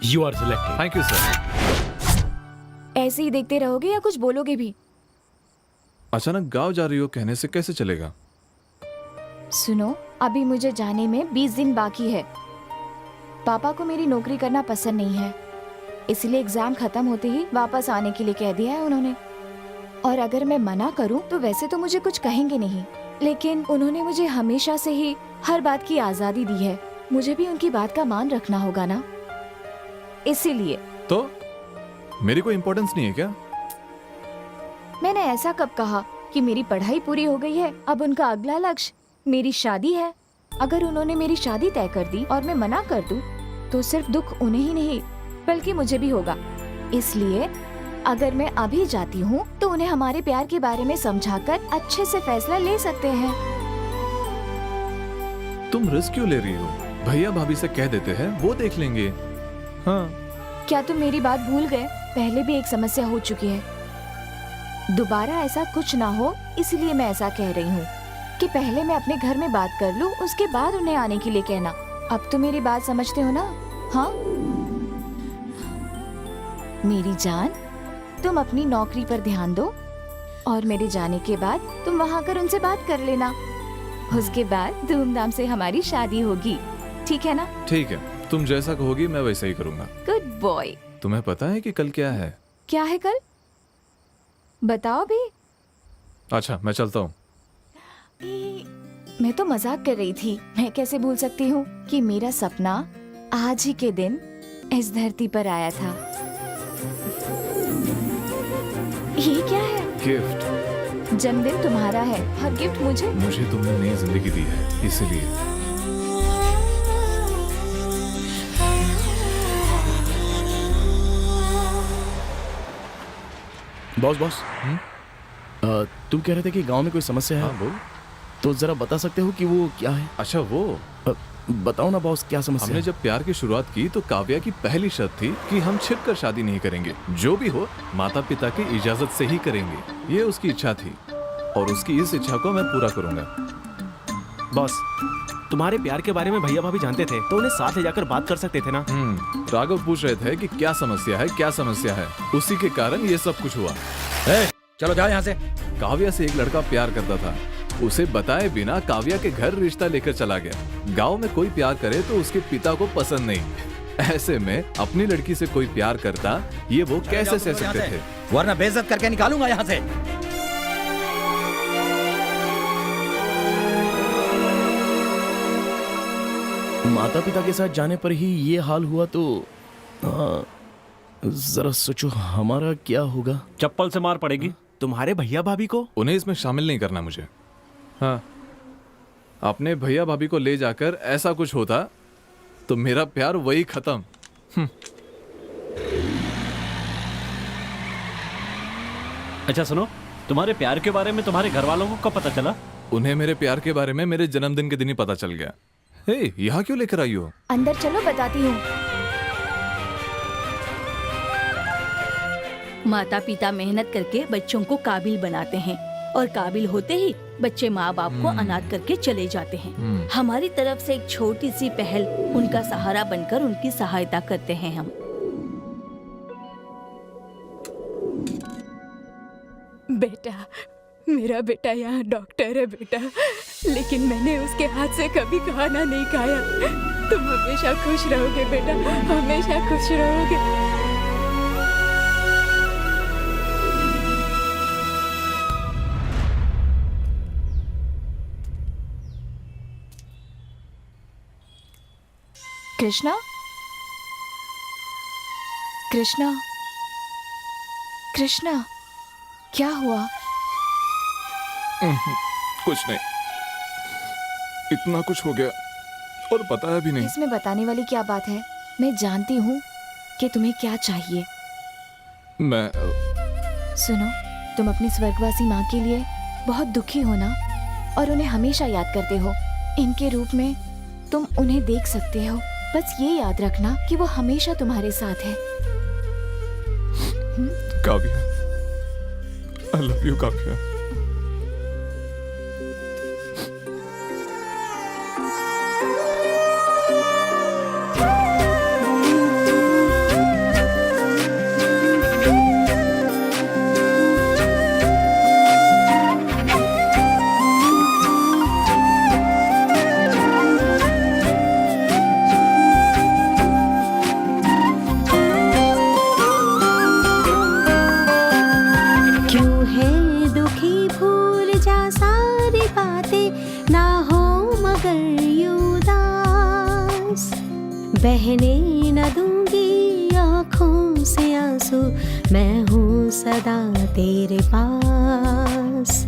You are selected. Thank you sir. ऐसे ही देखते रहोगे या कुछ बोलोगे भी? अचानक गांव जा रही हो कहने से कैसे चलेगा? सुनो, अभी मुझे जाने में 20 दिन बाकी है। पापा को मेरी नौकरी करना पसंद नहीं है, इसलिए एग्जाम खत्म होते ही वापस आने के लिए कह दिया है उन्होंने। और अगर मैं मना करूं तो वैसे तो मुझे कुछ कहेंगे नहीं, लेकिन उन्होंने मुझे हमेशा से ही हर बात की आजादी दी है। मुझे भी उनकी बात का मान रखना होगा ना, इसीलिए। तो मेरी कोई इम्पोर्टेंस नहीं है क्या? मैंने ऐसा कब कहा कि मेरी पढ़ाई पूरी हो गई है, अब उनका अगला लक्ष्य मेरी शादी है। अगर उन्होंने मेरी शादी तय कर दी और मैं मना कर दूं, तो सिर्फ दुख उन्हें ही नहीं बल्कि मुझे भी होगा। इसलिए अगर मैं अभी जाती हूँ तो उन्हें हमारे प्यार के बारे में समझाकर अच्छे से फैसला ले सकते हैं। तुम रिस्क क्यों ले रही हो? भैया भाभी से कह देते हैं, वो देख लेंगे। हाँ। क्या तुम मेरी बात भूल गए? पहले भी एक समस्या हो चुकी है। दोबारा ऐसा कुछ ना हो, इसलिए मैं ऐसा कह रही हूँ कि पहले मैं अपने घर में बात कर लूँ, उसके बाद उन्हें आने के लिए कहना। अब तो मेरी बात समझते हो ना? हाँ मेरी जान, तुम अपनी नौकरी पर ध्यान दो और मेरे जाने के बाद तुम वहाँ कर उनसे बात कर लेना। उसके बाद धूमधाम से हमारी शादी होगी, ठीक है ना? ठीक है, तुम जैसा कहोगी मैं वैसा ही करूँगा। Good boy. तुम्हें पता है कि कल क्या है? क्या है कल? बताओ भी। अच्छा, मैं चलता हूँ। मैं तो मजाक कर रही थी। मैं कैसे भूल सकती हूँ कि मेरा सपना आज ही के दिन इस धरती पर आया था। ये क्या है? गिफ्ट। जन्मदिन तुम्हारा है और गिफ्ट मुझे? मुझे तुमने नई जिंदगी दी है, इसलिए। बॉस तुम कह रहे थे कि गांव में कोई समस्या है। हाँ, बोल। तो जरा बता सकते हो कि वो क्या है? अच्छा, वो बताओ ना बॉस, क्या समस्या हमने है? जब प्यार की शुरुआत की तो काव्या की पहली शर्त थी कि हम छिपकर शादी नहीं करेंगे, जो भी हो माता पिता की इजाजत से ही करेंगे। ये उसकी इच्छा थी और उसकी इस इच्छा को मैं पूरा करूंगा। बॉस, तुम्हारे प्यार के बारे में भैया भाभी जानते थे तो उन्हें साथ ले जाकर बात कर सकते थे ना। राघव पूछ रहे थे कि क्या समस्या है, क्या समस्या है। उसी के कारण ये सब कुछ हुआ। चलो जाओ यहाँ से। काव्या से एक लड़का प्यार करता था, उसे बताए बिना काव्या के घर रिश्ता लेकर चला गया। गांव में कोई प्यार करे तो उसके पिता को पसंद नहीं। ऐसे में अपनी लड़की से कोई प्यार करता, ये वो कैसे सह सकते थे? वरना बेइज्जत करके निकालूंगा यहाँ से। माता पिता के साथ जाने पर ही ये हाल हुआ तो जरा सोचो हमारा क्या होगा। चप्पल से मार पड़ेगी। तुम्हारे भैया भाभी को? उन्हें इसमें शामिल नहीं करना मुझे। हाँ, अपने भैया भाभी को ले जाकर ऐसा कुछ होता तो मेरा प्यार वही खत्म। अच्छा सुनो, तुम्हारे प्यार के बारे में तुम्हारे घर वालों को कब पता चला? उन्हें मेरे प्यार के बारे में मेरे जन्मदिन के दिन ही पता चल गया। हे, यहाँ क्यों लेकर आई हो? अंदर चलो, बताती हूँ। माता पिता मेहनत करके बच्चों को काबिल बनाते हैं और काबिल होते ही बच्चे माँ बाप को अनाथ करके चले जाते हैं। हमारी तरफ से एक छोटी सी पहल उनका सहारा बनकर उनकी सहायता करते हैं हम। बेटा, मेरा बेटा यहाँ डॉक्टर है बेटा, लेकिन मैंने उसके हाथ से कभी खाना नहीं खाया। तुम हमेशा खुश रहोगे बेटा, हमेशा खुश रहोगे। कृष्णा, कृष्णा, कृष्णा, क्या हुआ? कुछ नहीं, इतना कुछ हो गया और बताया भी नहीं। इसमें बताने वाली क्या बात है? मैं जानती हूँ कि तुम्हें क्या चाहिए। मैं सुनो, तुम अपनी स्वर्गवासी माँ के लिए बहुत दुखी हो ना, और उन्हें हमेशा याद करते हो। इनके रूप में तुम उन्हें देख सकते हो। बस ये याद रखना कि वो हमेशा तुम्हारे साथ है। Kavya, I love you Kavya. बहने न दूंगी आँखों से आंसू, मैं हूँ सदा तेरे पास,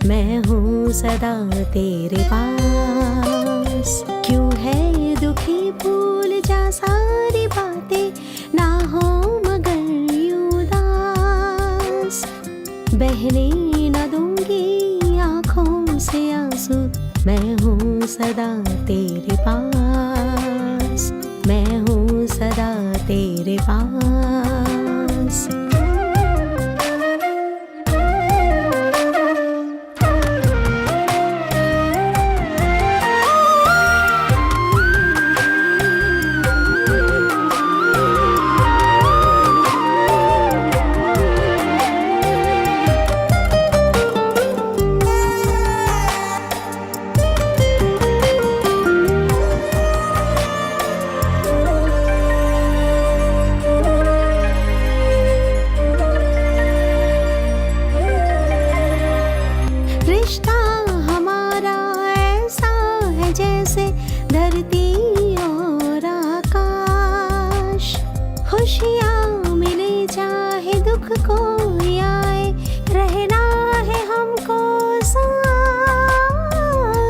मैं हूँ सदा तेरे पास। क्यों है दुखी भूल जा सारी बातें, ना हो मगर यूं उदास। बहने न दूंगी आँखों से आंसू, मैं हूँ सदा तेरे पास, मैं हूँ सदा तेरे पास। खुशियाँ मिले चाहे दुख कोई आए, रहना है हमको साथ।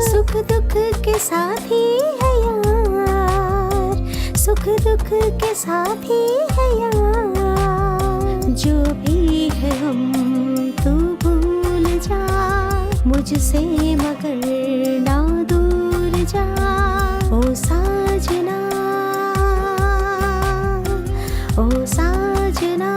सुख दुख के साथ ही है यार, सुख दुख के साथ ही है यार। जो भी है हम तू भूल जा मुझसे, मगर ना दूर जा ओ साजना, ओ साजना।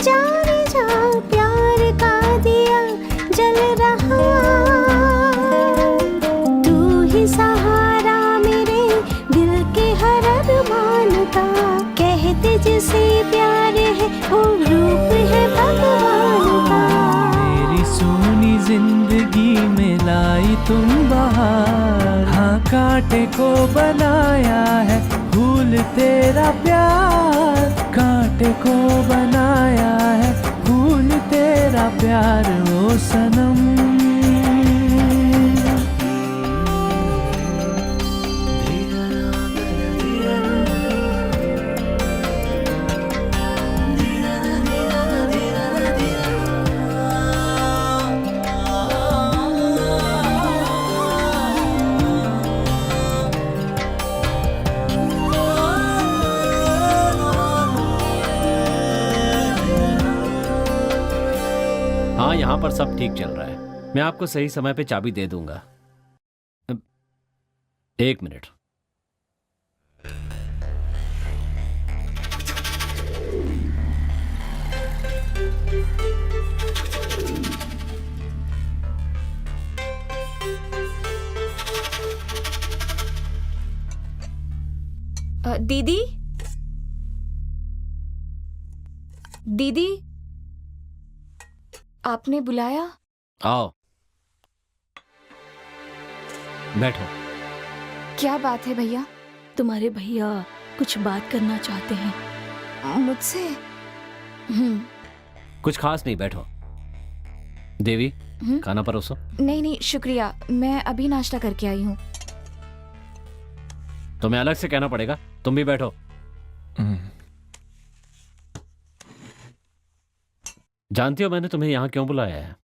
जाने जा प्यार का दिया जल रहा, तू ही सहारा मेरे दिल के हर अरमान का। कहते जिसे प्यार है वो रूप है भगवान का। मेरी सोनी जिंदगी में लाई तुम बहार, हाँ कांटे को बनाया है फूल तेरा प्यार, कांटे को बनाया है फूल तेरा प्यार ओ सनम। हाँ, यहाँ पर सब ठीक चल रहा है। मैं आपको सही समय पे चाबी दे दूंगा। एक मिनट। दीदी, दीदी, आपने बुलाया? आओ बैठो। क्या बात है भैया? तुम्हारे भैया कुछ बात करना चाहते हैं मुझसे। कुछ खास नहीं, बैठो। देवी खाना परोसो। नहीं नहीं शुक्रिया, मैं अभी नाश्ता करके आई हूँ। तुम्हें अलग से कहना पड़ेगा, तुम भी बैठो। जानती हो मैंने तुम्हें यहाँ क्यों बुलाया है?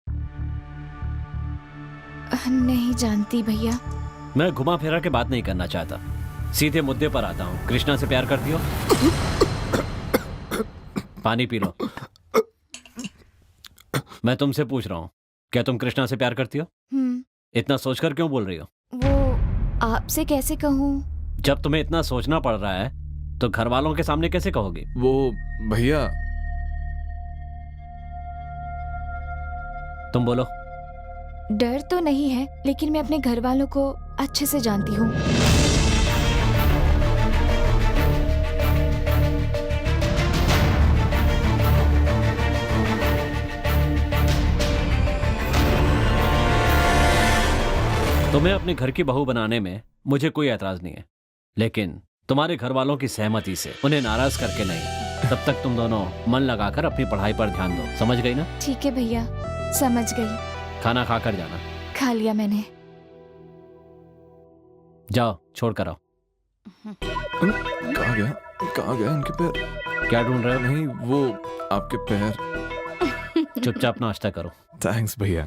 नहीं जानती भैया। मैं घुमा फिरा के बात नहीं करना चाहता, सीधे मुद्दे पर आता हूँ। कृष्णा से प्यार करती हो? पानी पी लो। मैं तुमसे पूछ रहा हूँ, क्या तुम कृष्णा से प्यार करती हो? इतना सोचकर क्यों बोल रही हो? वो आपसे कैसे कहूँ? जब तुम्हें इतना सोचना पड़ रहा है तो घर वालों के सामने कैसे कहोगे? वो भैया। तुम बोलो। डर तो नहीं है, लेकिन मैं अपने घर वालों को अच्छे से जानती हूँ। तुम्हें अपने घर की बहू बनाने में मुझे कोई ऐतराज नहीं है, लेकिन तुम्हारे घर वालों की सहमति से, उन्हें नाराज करके नहीं। तब तक तुम दोनों मन लगाकर अपनी पढ़ाई पर ध्यान दो, समझ गई ना? ठीक है भैया, समझ गई। खाना खा कर जाना। खा लिया मैंने। जाओ छोड़ कर आओ। कहाँ गया इनके पैर? क्या ढूंढ रहे हो? नहीं, वो आपके पैर। चुपचाप नाश्ता करो। थैंक्स भैया।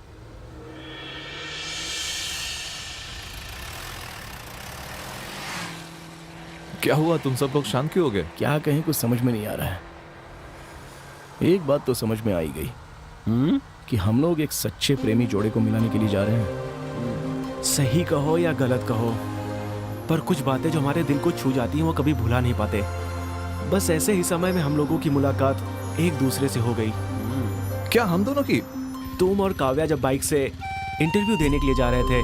क्या हुआ, तुम सब लोग शांत क्यों हो गए? क्या कहें, कुछ समझ में नहीं आ रहा है। एक बात तो समझ में आई गई कि हम लोग एक सच्चे प्रेमी जोड़े को मिलाने के लिए जा रहे हैं। सही कहो या गलत कहो, पर कुछ बातें जो हमारे दिल को छू जाती हैं वो कभी भुला नहीं पाते। बस ऐसे ही समय में हम लोगों की मुलाकात एक दूसरे से हो गई। क्या हम दोनों की? तुम और काव्या जब बाइक से इंटरव्यू देने के लिए जा रहे थे,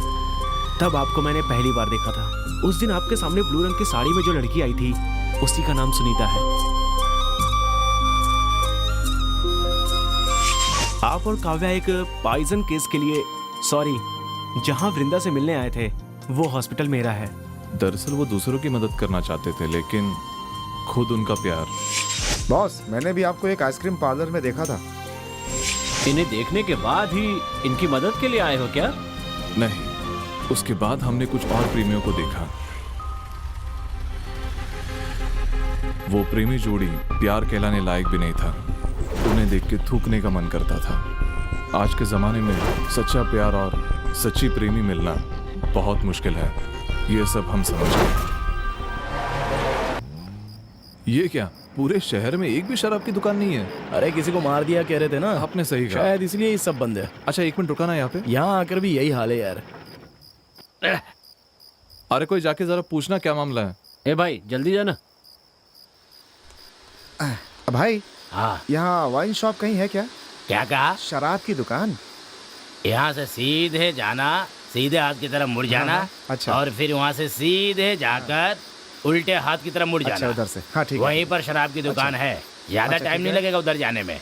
तब आपको मैंने पहली बार देखा था। उस दिन आपके सामने ब्लू रंग की साड़ी में जो लड़की आई थी, उसी का नाम सुनीता है। आप और काव्या एक पॉइजन केस के लिए, सॉरी, जहां वृंदा से मिलने आए थे, वो हॉस्पिटल मेरा है। दरअसल वो दूसरों की मदद करना चाहते थे, लेकिन खुद उनका प्यार। बॉस, मैंने भी आपको एक आइसक्रीम पार्लर में देखा था। इन्हें देखने के बाद ही इनकी मदद के लिए आए हो क्या? नहीं, उसके बाद हमने कुछ और प्रेमियों को देखा। वो प्रेमी जोड़ी प्यार कहलाने लायक भी नहीं था। उन्हें देख के थूकने का मन करता था। आज के जमाने में सच्चा प्यार और सच्ची प्रेमी मिलना बहुत मुश्किल है, ये सब हम समझ गए। ये क्या, पूरे शहर में एक भी शराब की दुकान नहीं है? अरे किसी को मार दिया कह रहे थे ना। आपने सही कहा, शायद इसलिए ये सब बंद है। अच्छा एक मिनट रुकाना यहाँ पे। यहाँ आकर भी यही हाल है यार। अरे कोई जाके जरा पूछना क्या मामला है। ए भाई जल्दी जाना। भाई, हाँ, यहाँ वाइन शॉप कहीं है क्या? क्या कहा? शराब की दुकान। यहाँ से सीधे जाना, सीधे हाथ की तरफ मुड़ जाना। अच्छा। और फिर वहाँ से सीधे जाकर उल्टे हाथ की तरफ मुड़ अच्छा, जाना। उधर से। हाँ, ठीक है। वहीं पर शराब की दुकान है। ज्यादा अच्छा, टाइम ठीक नहीं है। लगेगा उधर जाने में।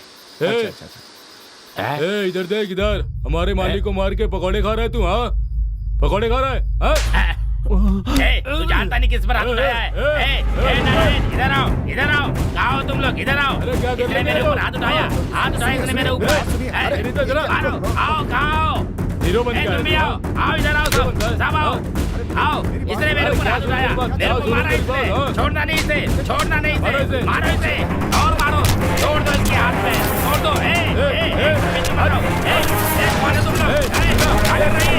इधर देख, इधर हमारे मालिक को मार के पकौड़े खा रहा है तू। हाँ, पकौड़े खा रहा है। तू जानता नहीं किस पर हाथ उठाया है। नारायण, इधर आओ, इधर आओ। कहाँ हो तुम लोग? इधर आओ। इसने मेरे ऊपर हाथ उठाया, हाथ उठाया इसने मेरे ऊपर। आओ, कहाँ आओ? तुम भी आओ, आओ इधर आओ, सब आओ, आओ। इसने मेरे ऊपर हाथ उठाया, मेरे को मारा इसने। छोड़ना नहीं इसे, छोड़ना नहीं इसे, मारो इसे और मारो। छोड़ दो इसके हाथ में, छोड़ दो। मारो, मारो तुम लोग। अरे नहीं।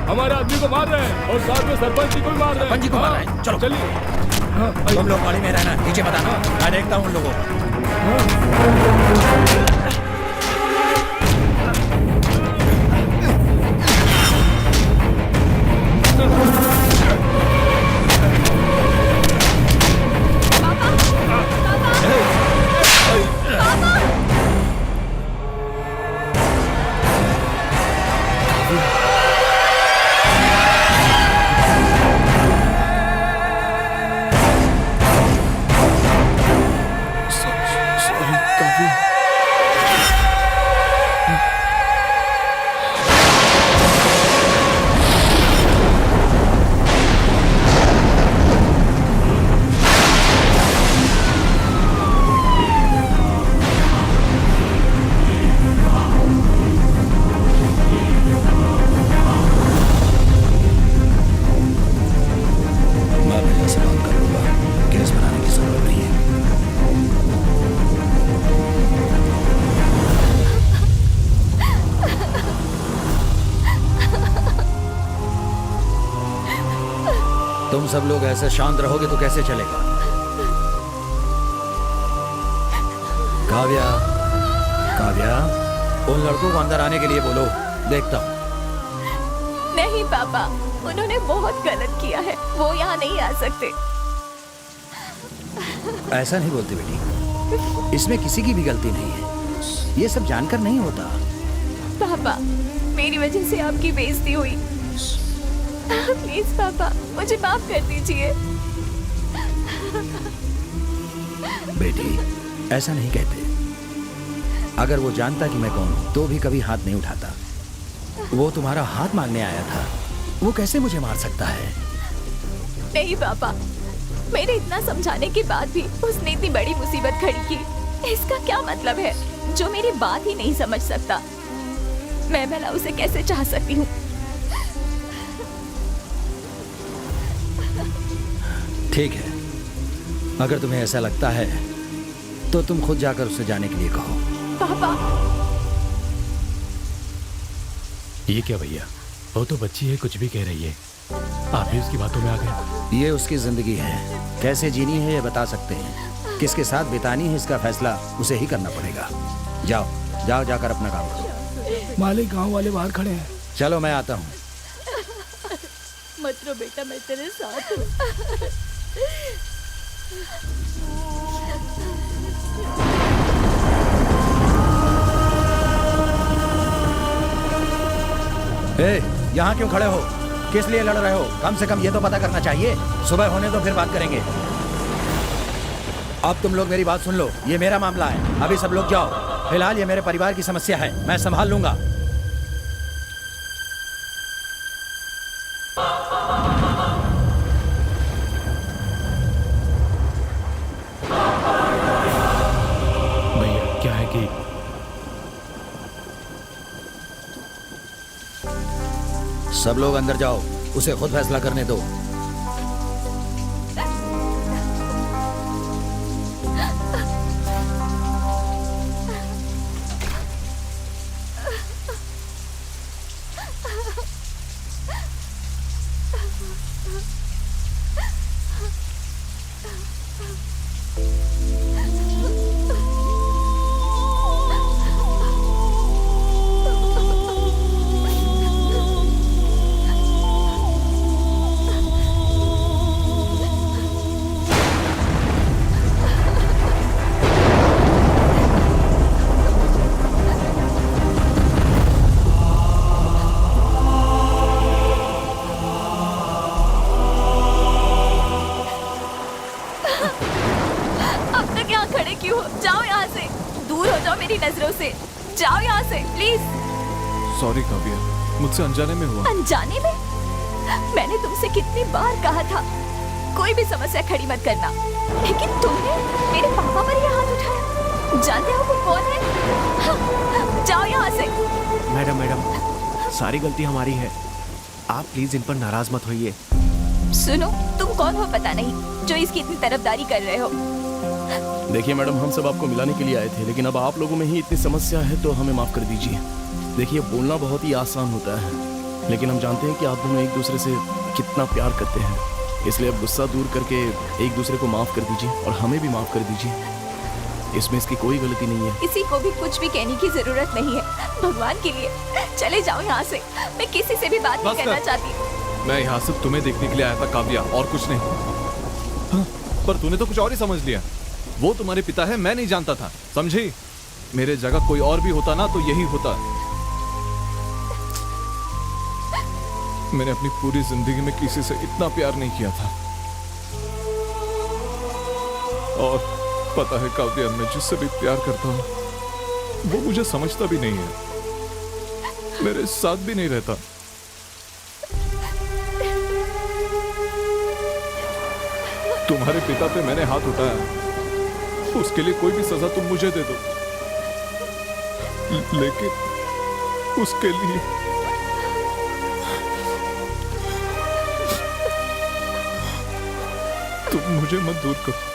हमारे आदमी को मार रहे हैं और साथ में सरपंच जी को भी मार रहे हैं। सरपंच जी को मार रहे हैं। चलो चलिए। तुम लोग गाड़ी में रहना, नीचे मत आना, मैं देखता हूँ उन लोगों को। तुम सब लोग ऐसे शांत रहोगे तो कैसे चलेगा? काव्या, काव्या, उन लड़कों को अंदर आने के लिए बोलो, देखता हूँ। नहीं पापा, उन्होंने बहुत गलत किया है, वो यहाँ नहीं आ सकते। ऐसा नहीं बोलते बेटी, इसमें किसी की भी गलती नहीं है, ये सब जानकर नहीं होता। पापा, मेरी वजह से आपकी बेइज्जती हुई। प्लीज पापा, मुझे माफ कर दीजिए। बेटी, ऐसा नहीं कहते। अगर वो जानता कि मैं कौन हूं तो भी कभी हाथ नहीं उठाता। वो तुम्हारा हाथ मांगने आया था, वो कैसे मुझे मार सकता है? नहीं पापा, मेरे इतना समझाने के बाद भी उसने इतनी बड़ी मुसीबत खड़ी की, इसका क्या मतलब है? जो मेरी बात ही नहीं समझ सकता, मैं भला उसे कैसे चाह सकती हूँ? ठीक है, अगर तुम्हें ऐसा लगता है तो तुम खुद जाकर उससे जाने के लिए कहो। पापा, ये क्या भैया, वो तो बच्ची है, कुछ भी कह रही है, आप भी उसकी बातों में आ गए। ये उसकी जिंदगी है, कैसे जीनी है ये बता सकते हैं, किसके साथ बितानी है इसका फैसला उसे ही करना पड़ेगा। जाओ जाओ, जाकर अपना काम करो। मालिक, गांव वाले बाहर खड़े हैं। चलो मैं आता हूँ। मत रो बेटा, मैं तेरे साथ हूँ। यहाँ क्यों खड़े हो? किस लिए लड़ रहे हो? कम से कम ये तो पता करना चाहिए। सुबह होने तो फिर बात करेंगे। अब तुम लोग मेरी बात सुन लो, ये मेरा मामला है, अभी सब लोग जाओ। फिलहाल ये मेरे परिवार की समस्या है, मैं संभाल लूंगा। भैया क्या है कि सब लोग अंदर जाओ, उसे खुद फैसला करने दो। जाओ यहाँ से प्लीज। सॉरी काव्या, मुझसे अनजाने में हुआ। अनजाने में? मैंने तुमसे कितनी बार कहा था कोई भी समस्या खड़ी मत करना, लेकिन तुमने मेरे पापा पर यह हाथ उठाया। जानते हो वो कौन है? जाओ यहाँ से। मैडम, सारी गलती हमारी है, आप प्लीज इन पर नाराज मत होइए। सुनो, तुम कौन हो पता नहीं जो इसकी इतनी तरफदारी कर रहे हो। देखिए मैडम, हम सब आपको मिलाने के लिए आए थे, लेकिन अब आप लोगों में ही इतनी समस्या है तो हमें माफ कर दीजिए। देखिए, बोलना बहुत ही आसान होता है, लेकिन हम जानते हैं कि आप दोनों एक दूसरे से कितना प्यार करते हैं, इसलिए अब गुस्सा दूर करके एक दूसरे को माफ कर दीजिए और हमें भी माफ कर दीजिए। इसमें इसकी कोई गलती नहीं है। किसी को भी कुछ भी कहने की जरूरत नहीं है। भगवान के लिए चले जाओ यहाँ से। मैं किसी से भी बात नहीं बस करना कर। चाहती। मैं यहाँ सिर्फ तुम्हें देखने के लिए आया था काव्या, और कुछ नहीं। हाँ, पर तूने तो कुछ और ही समझ लिया। वो तुम्हारे पिता है, मैं नहीं जानता था, समझी? मेरे जगह कोई और भी होता ना तो यही होता। मैंने अपनी पूरी जिंदगी में किसी से इतना प्यार नहीं किया था। और पता है काव्या, मैं जिससे भी प्यार करता हूं वो मुझे समझता भी नहीं है, मेरे साथ भी नहीं रहता। तुम्हारे पिता पे मैंने हाथ उठाया, उसके लिए कोई भी सजा तुम मुझे दे दो, लेकिन उसके लिए तुम मुझे मत दूर करो।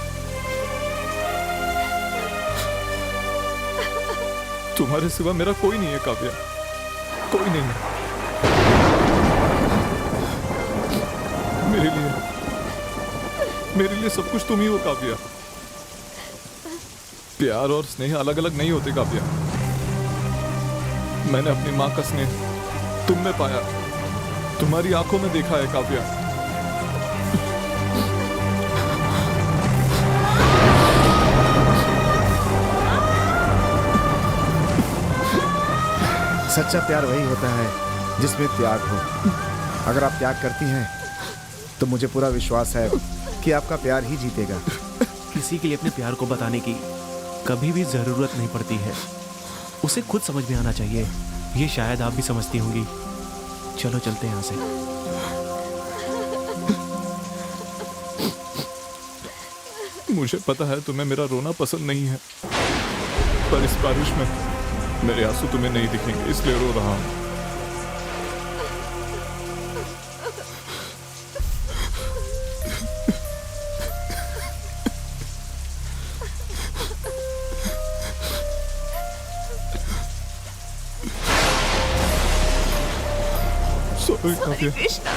तुम्हारे सिवा मेरा कोई नहीं है काव्या, कोई नहीं है। मेरे लिए सब कुछ तुम ही हो काव्या। प्यार और स्नेह अलग अलग नहीं होते काव्या। मैंने अपनी माँ का स्नेह तुम में पाया, तुम्हारी आंखों में देखा है काव्या। सच्चा प्यार वही होता है जिसमें त्याग हो। अगर आप त्याग करती हैं तो मुझे पूरा विश्वास है कि आपका प्यार ही जीतेगा। किसी के लिए अपने प्यार को बताने की कभी भी जरूरत नहीं पड़ती है, उसे खुद समझ में आना चाहिए। ये शायद आप भी समझती होंगी। चलो चलते हैं यहाँ से। मुझे पता है तुम्हें मेरा रोना पसंद नहीं है, पर इस बारिश में मेरे आंसू तुम्हें नहीं दिखेंगे, इसलिए रो रहा हूं। सॉरी काव्या। कृष्णा।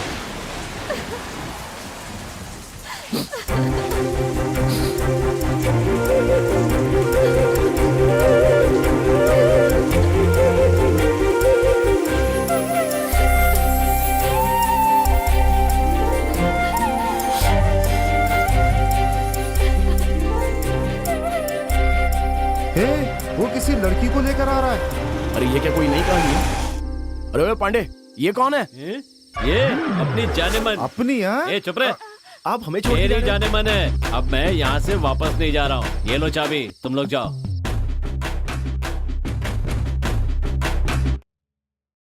वो किसी लड़की को लेकर आ रहा है। अरे ये क्या कोई नई कहानी है? अरे ओए पांडे, ये कौन है? ये अपनी जाने मन। अपनी? ए चुप रहे। आप हमें छोड़ मेरी जाने मन है। अब मैं यहाँ से वापस नहीं जा रहा हूँ। ये लो चाबी, तुम लोग जाओ।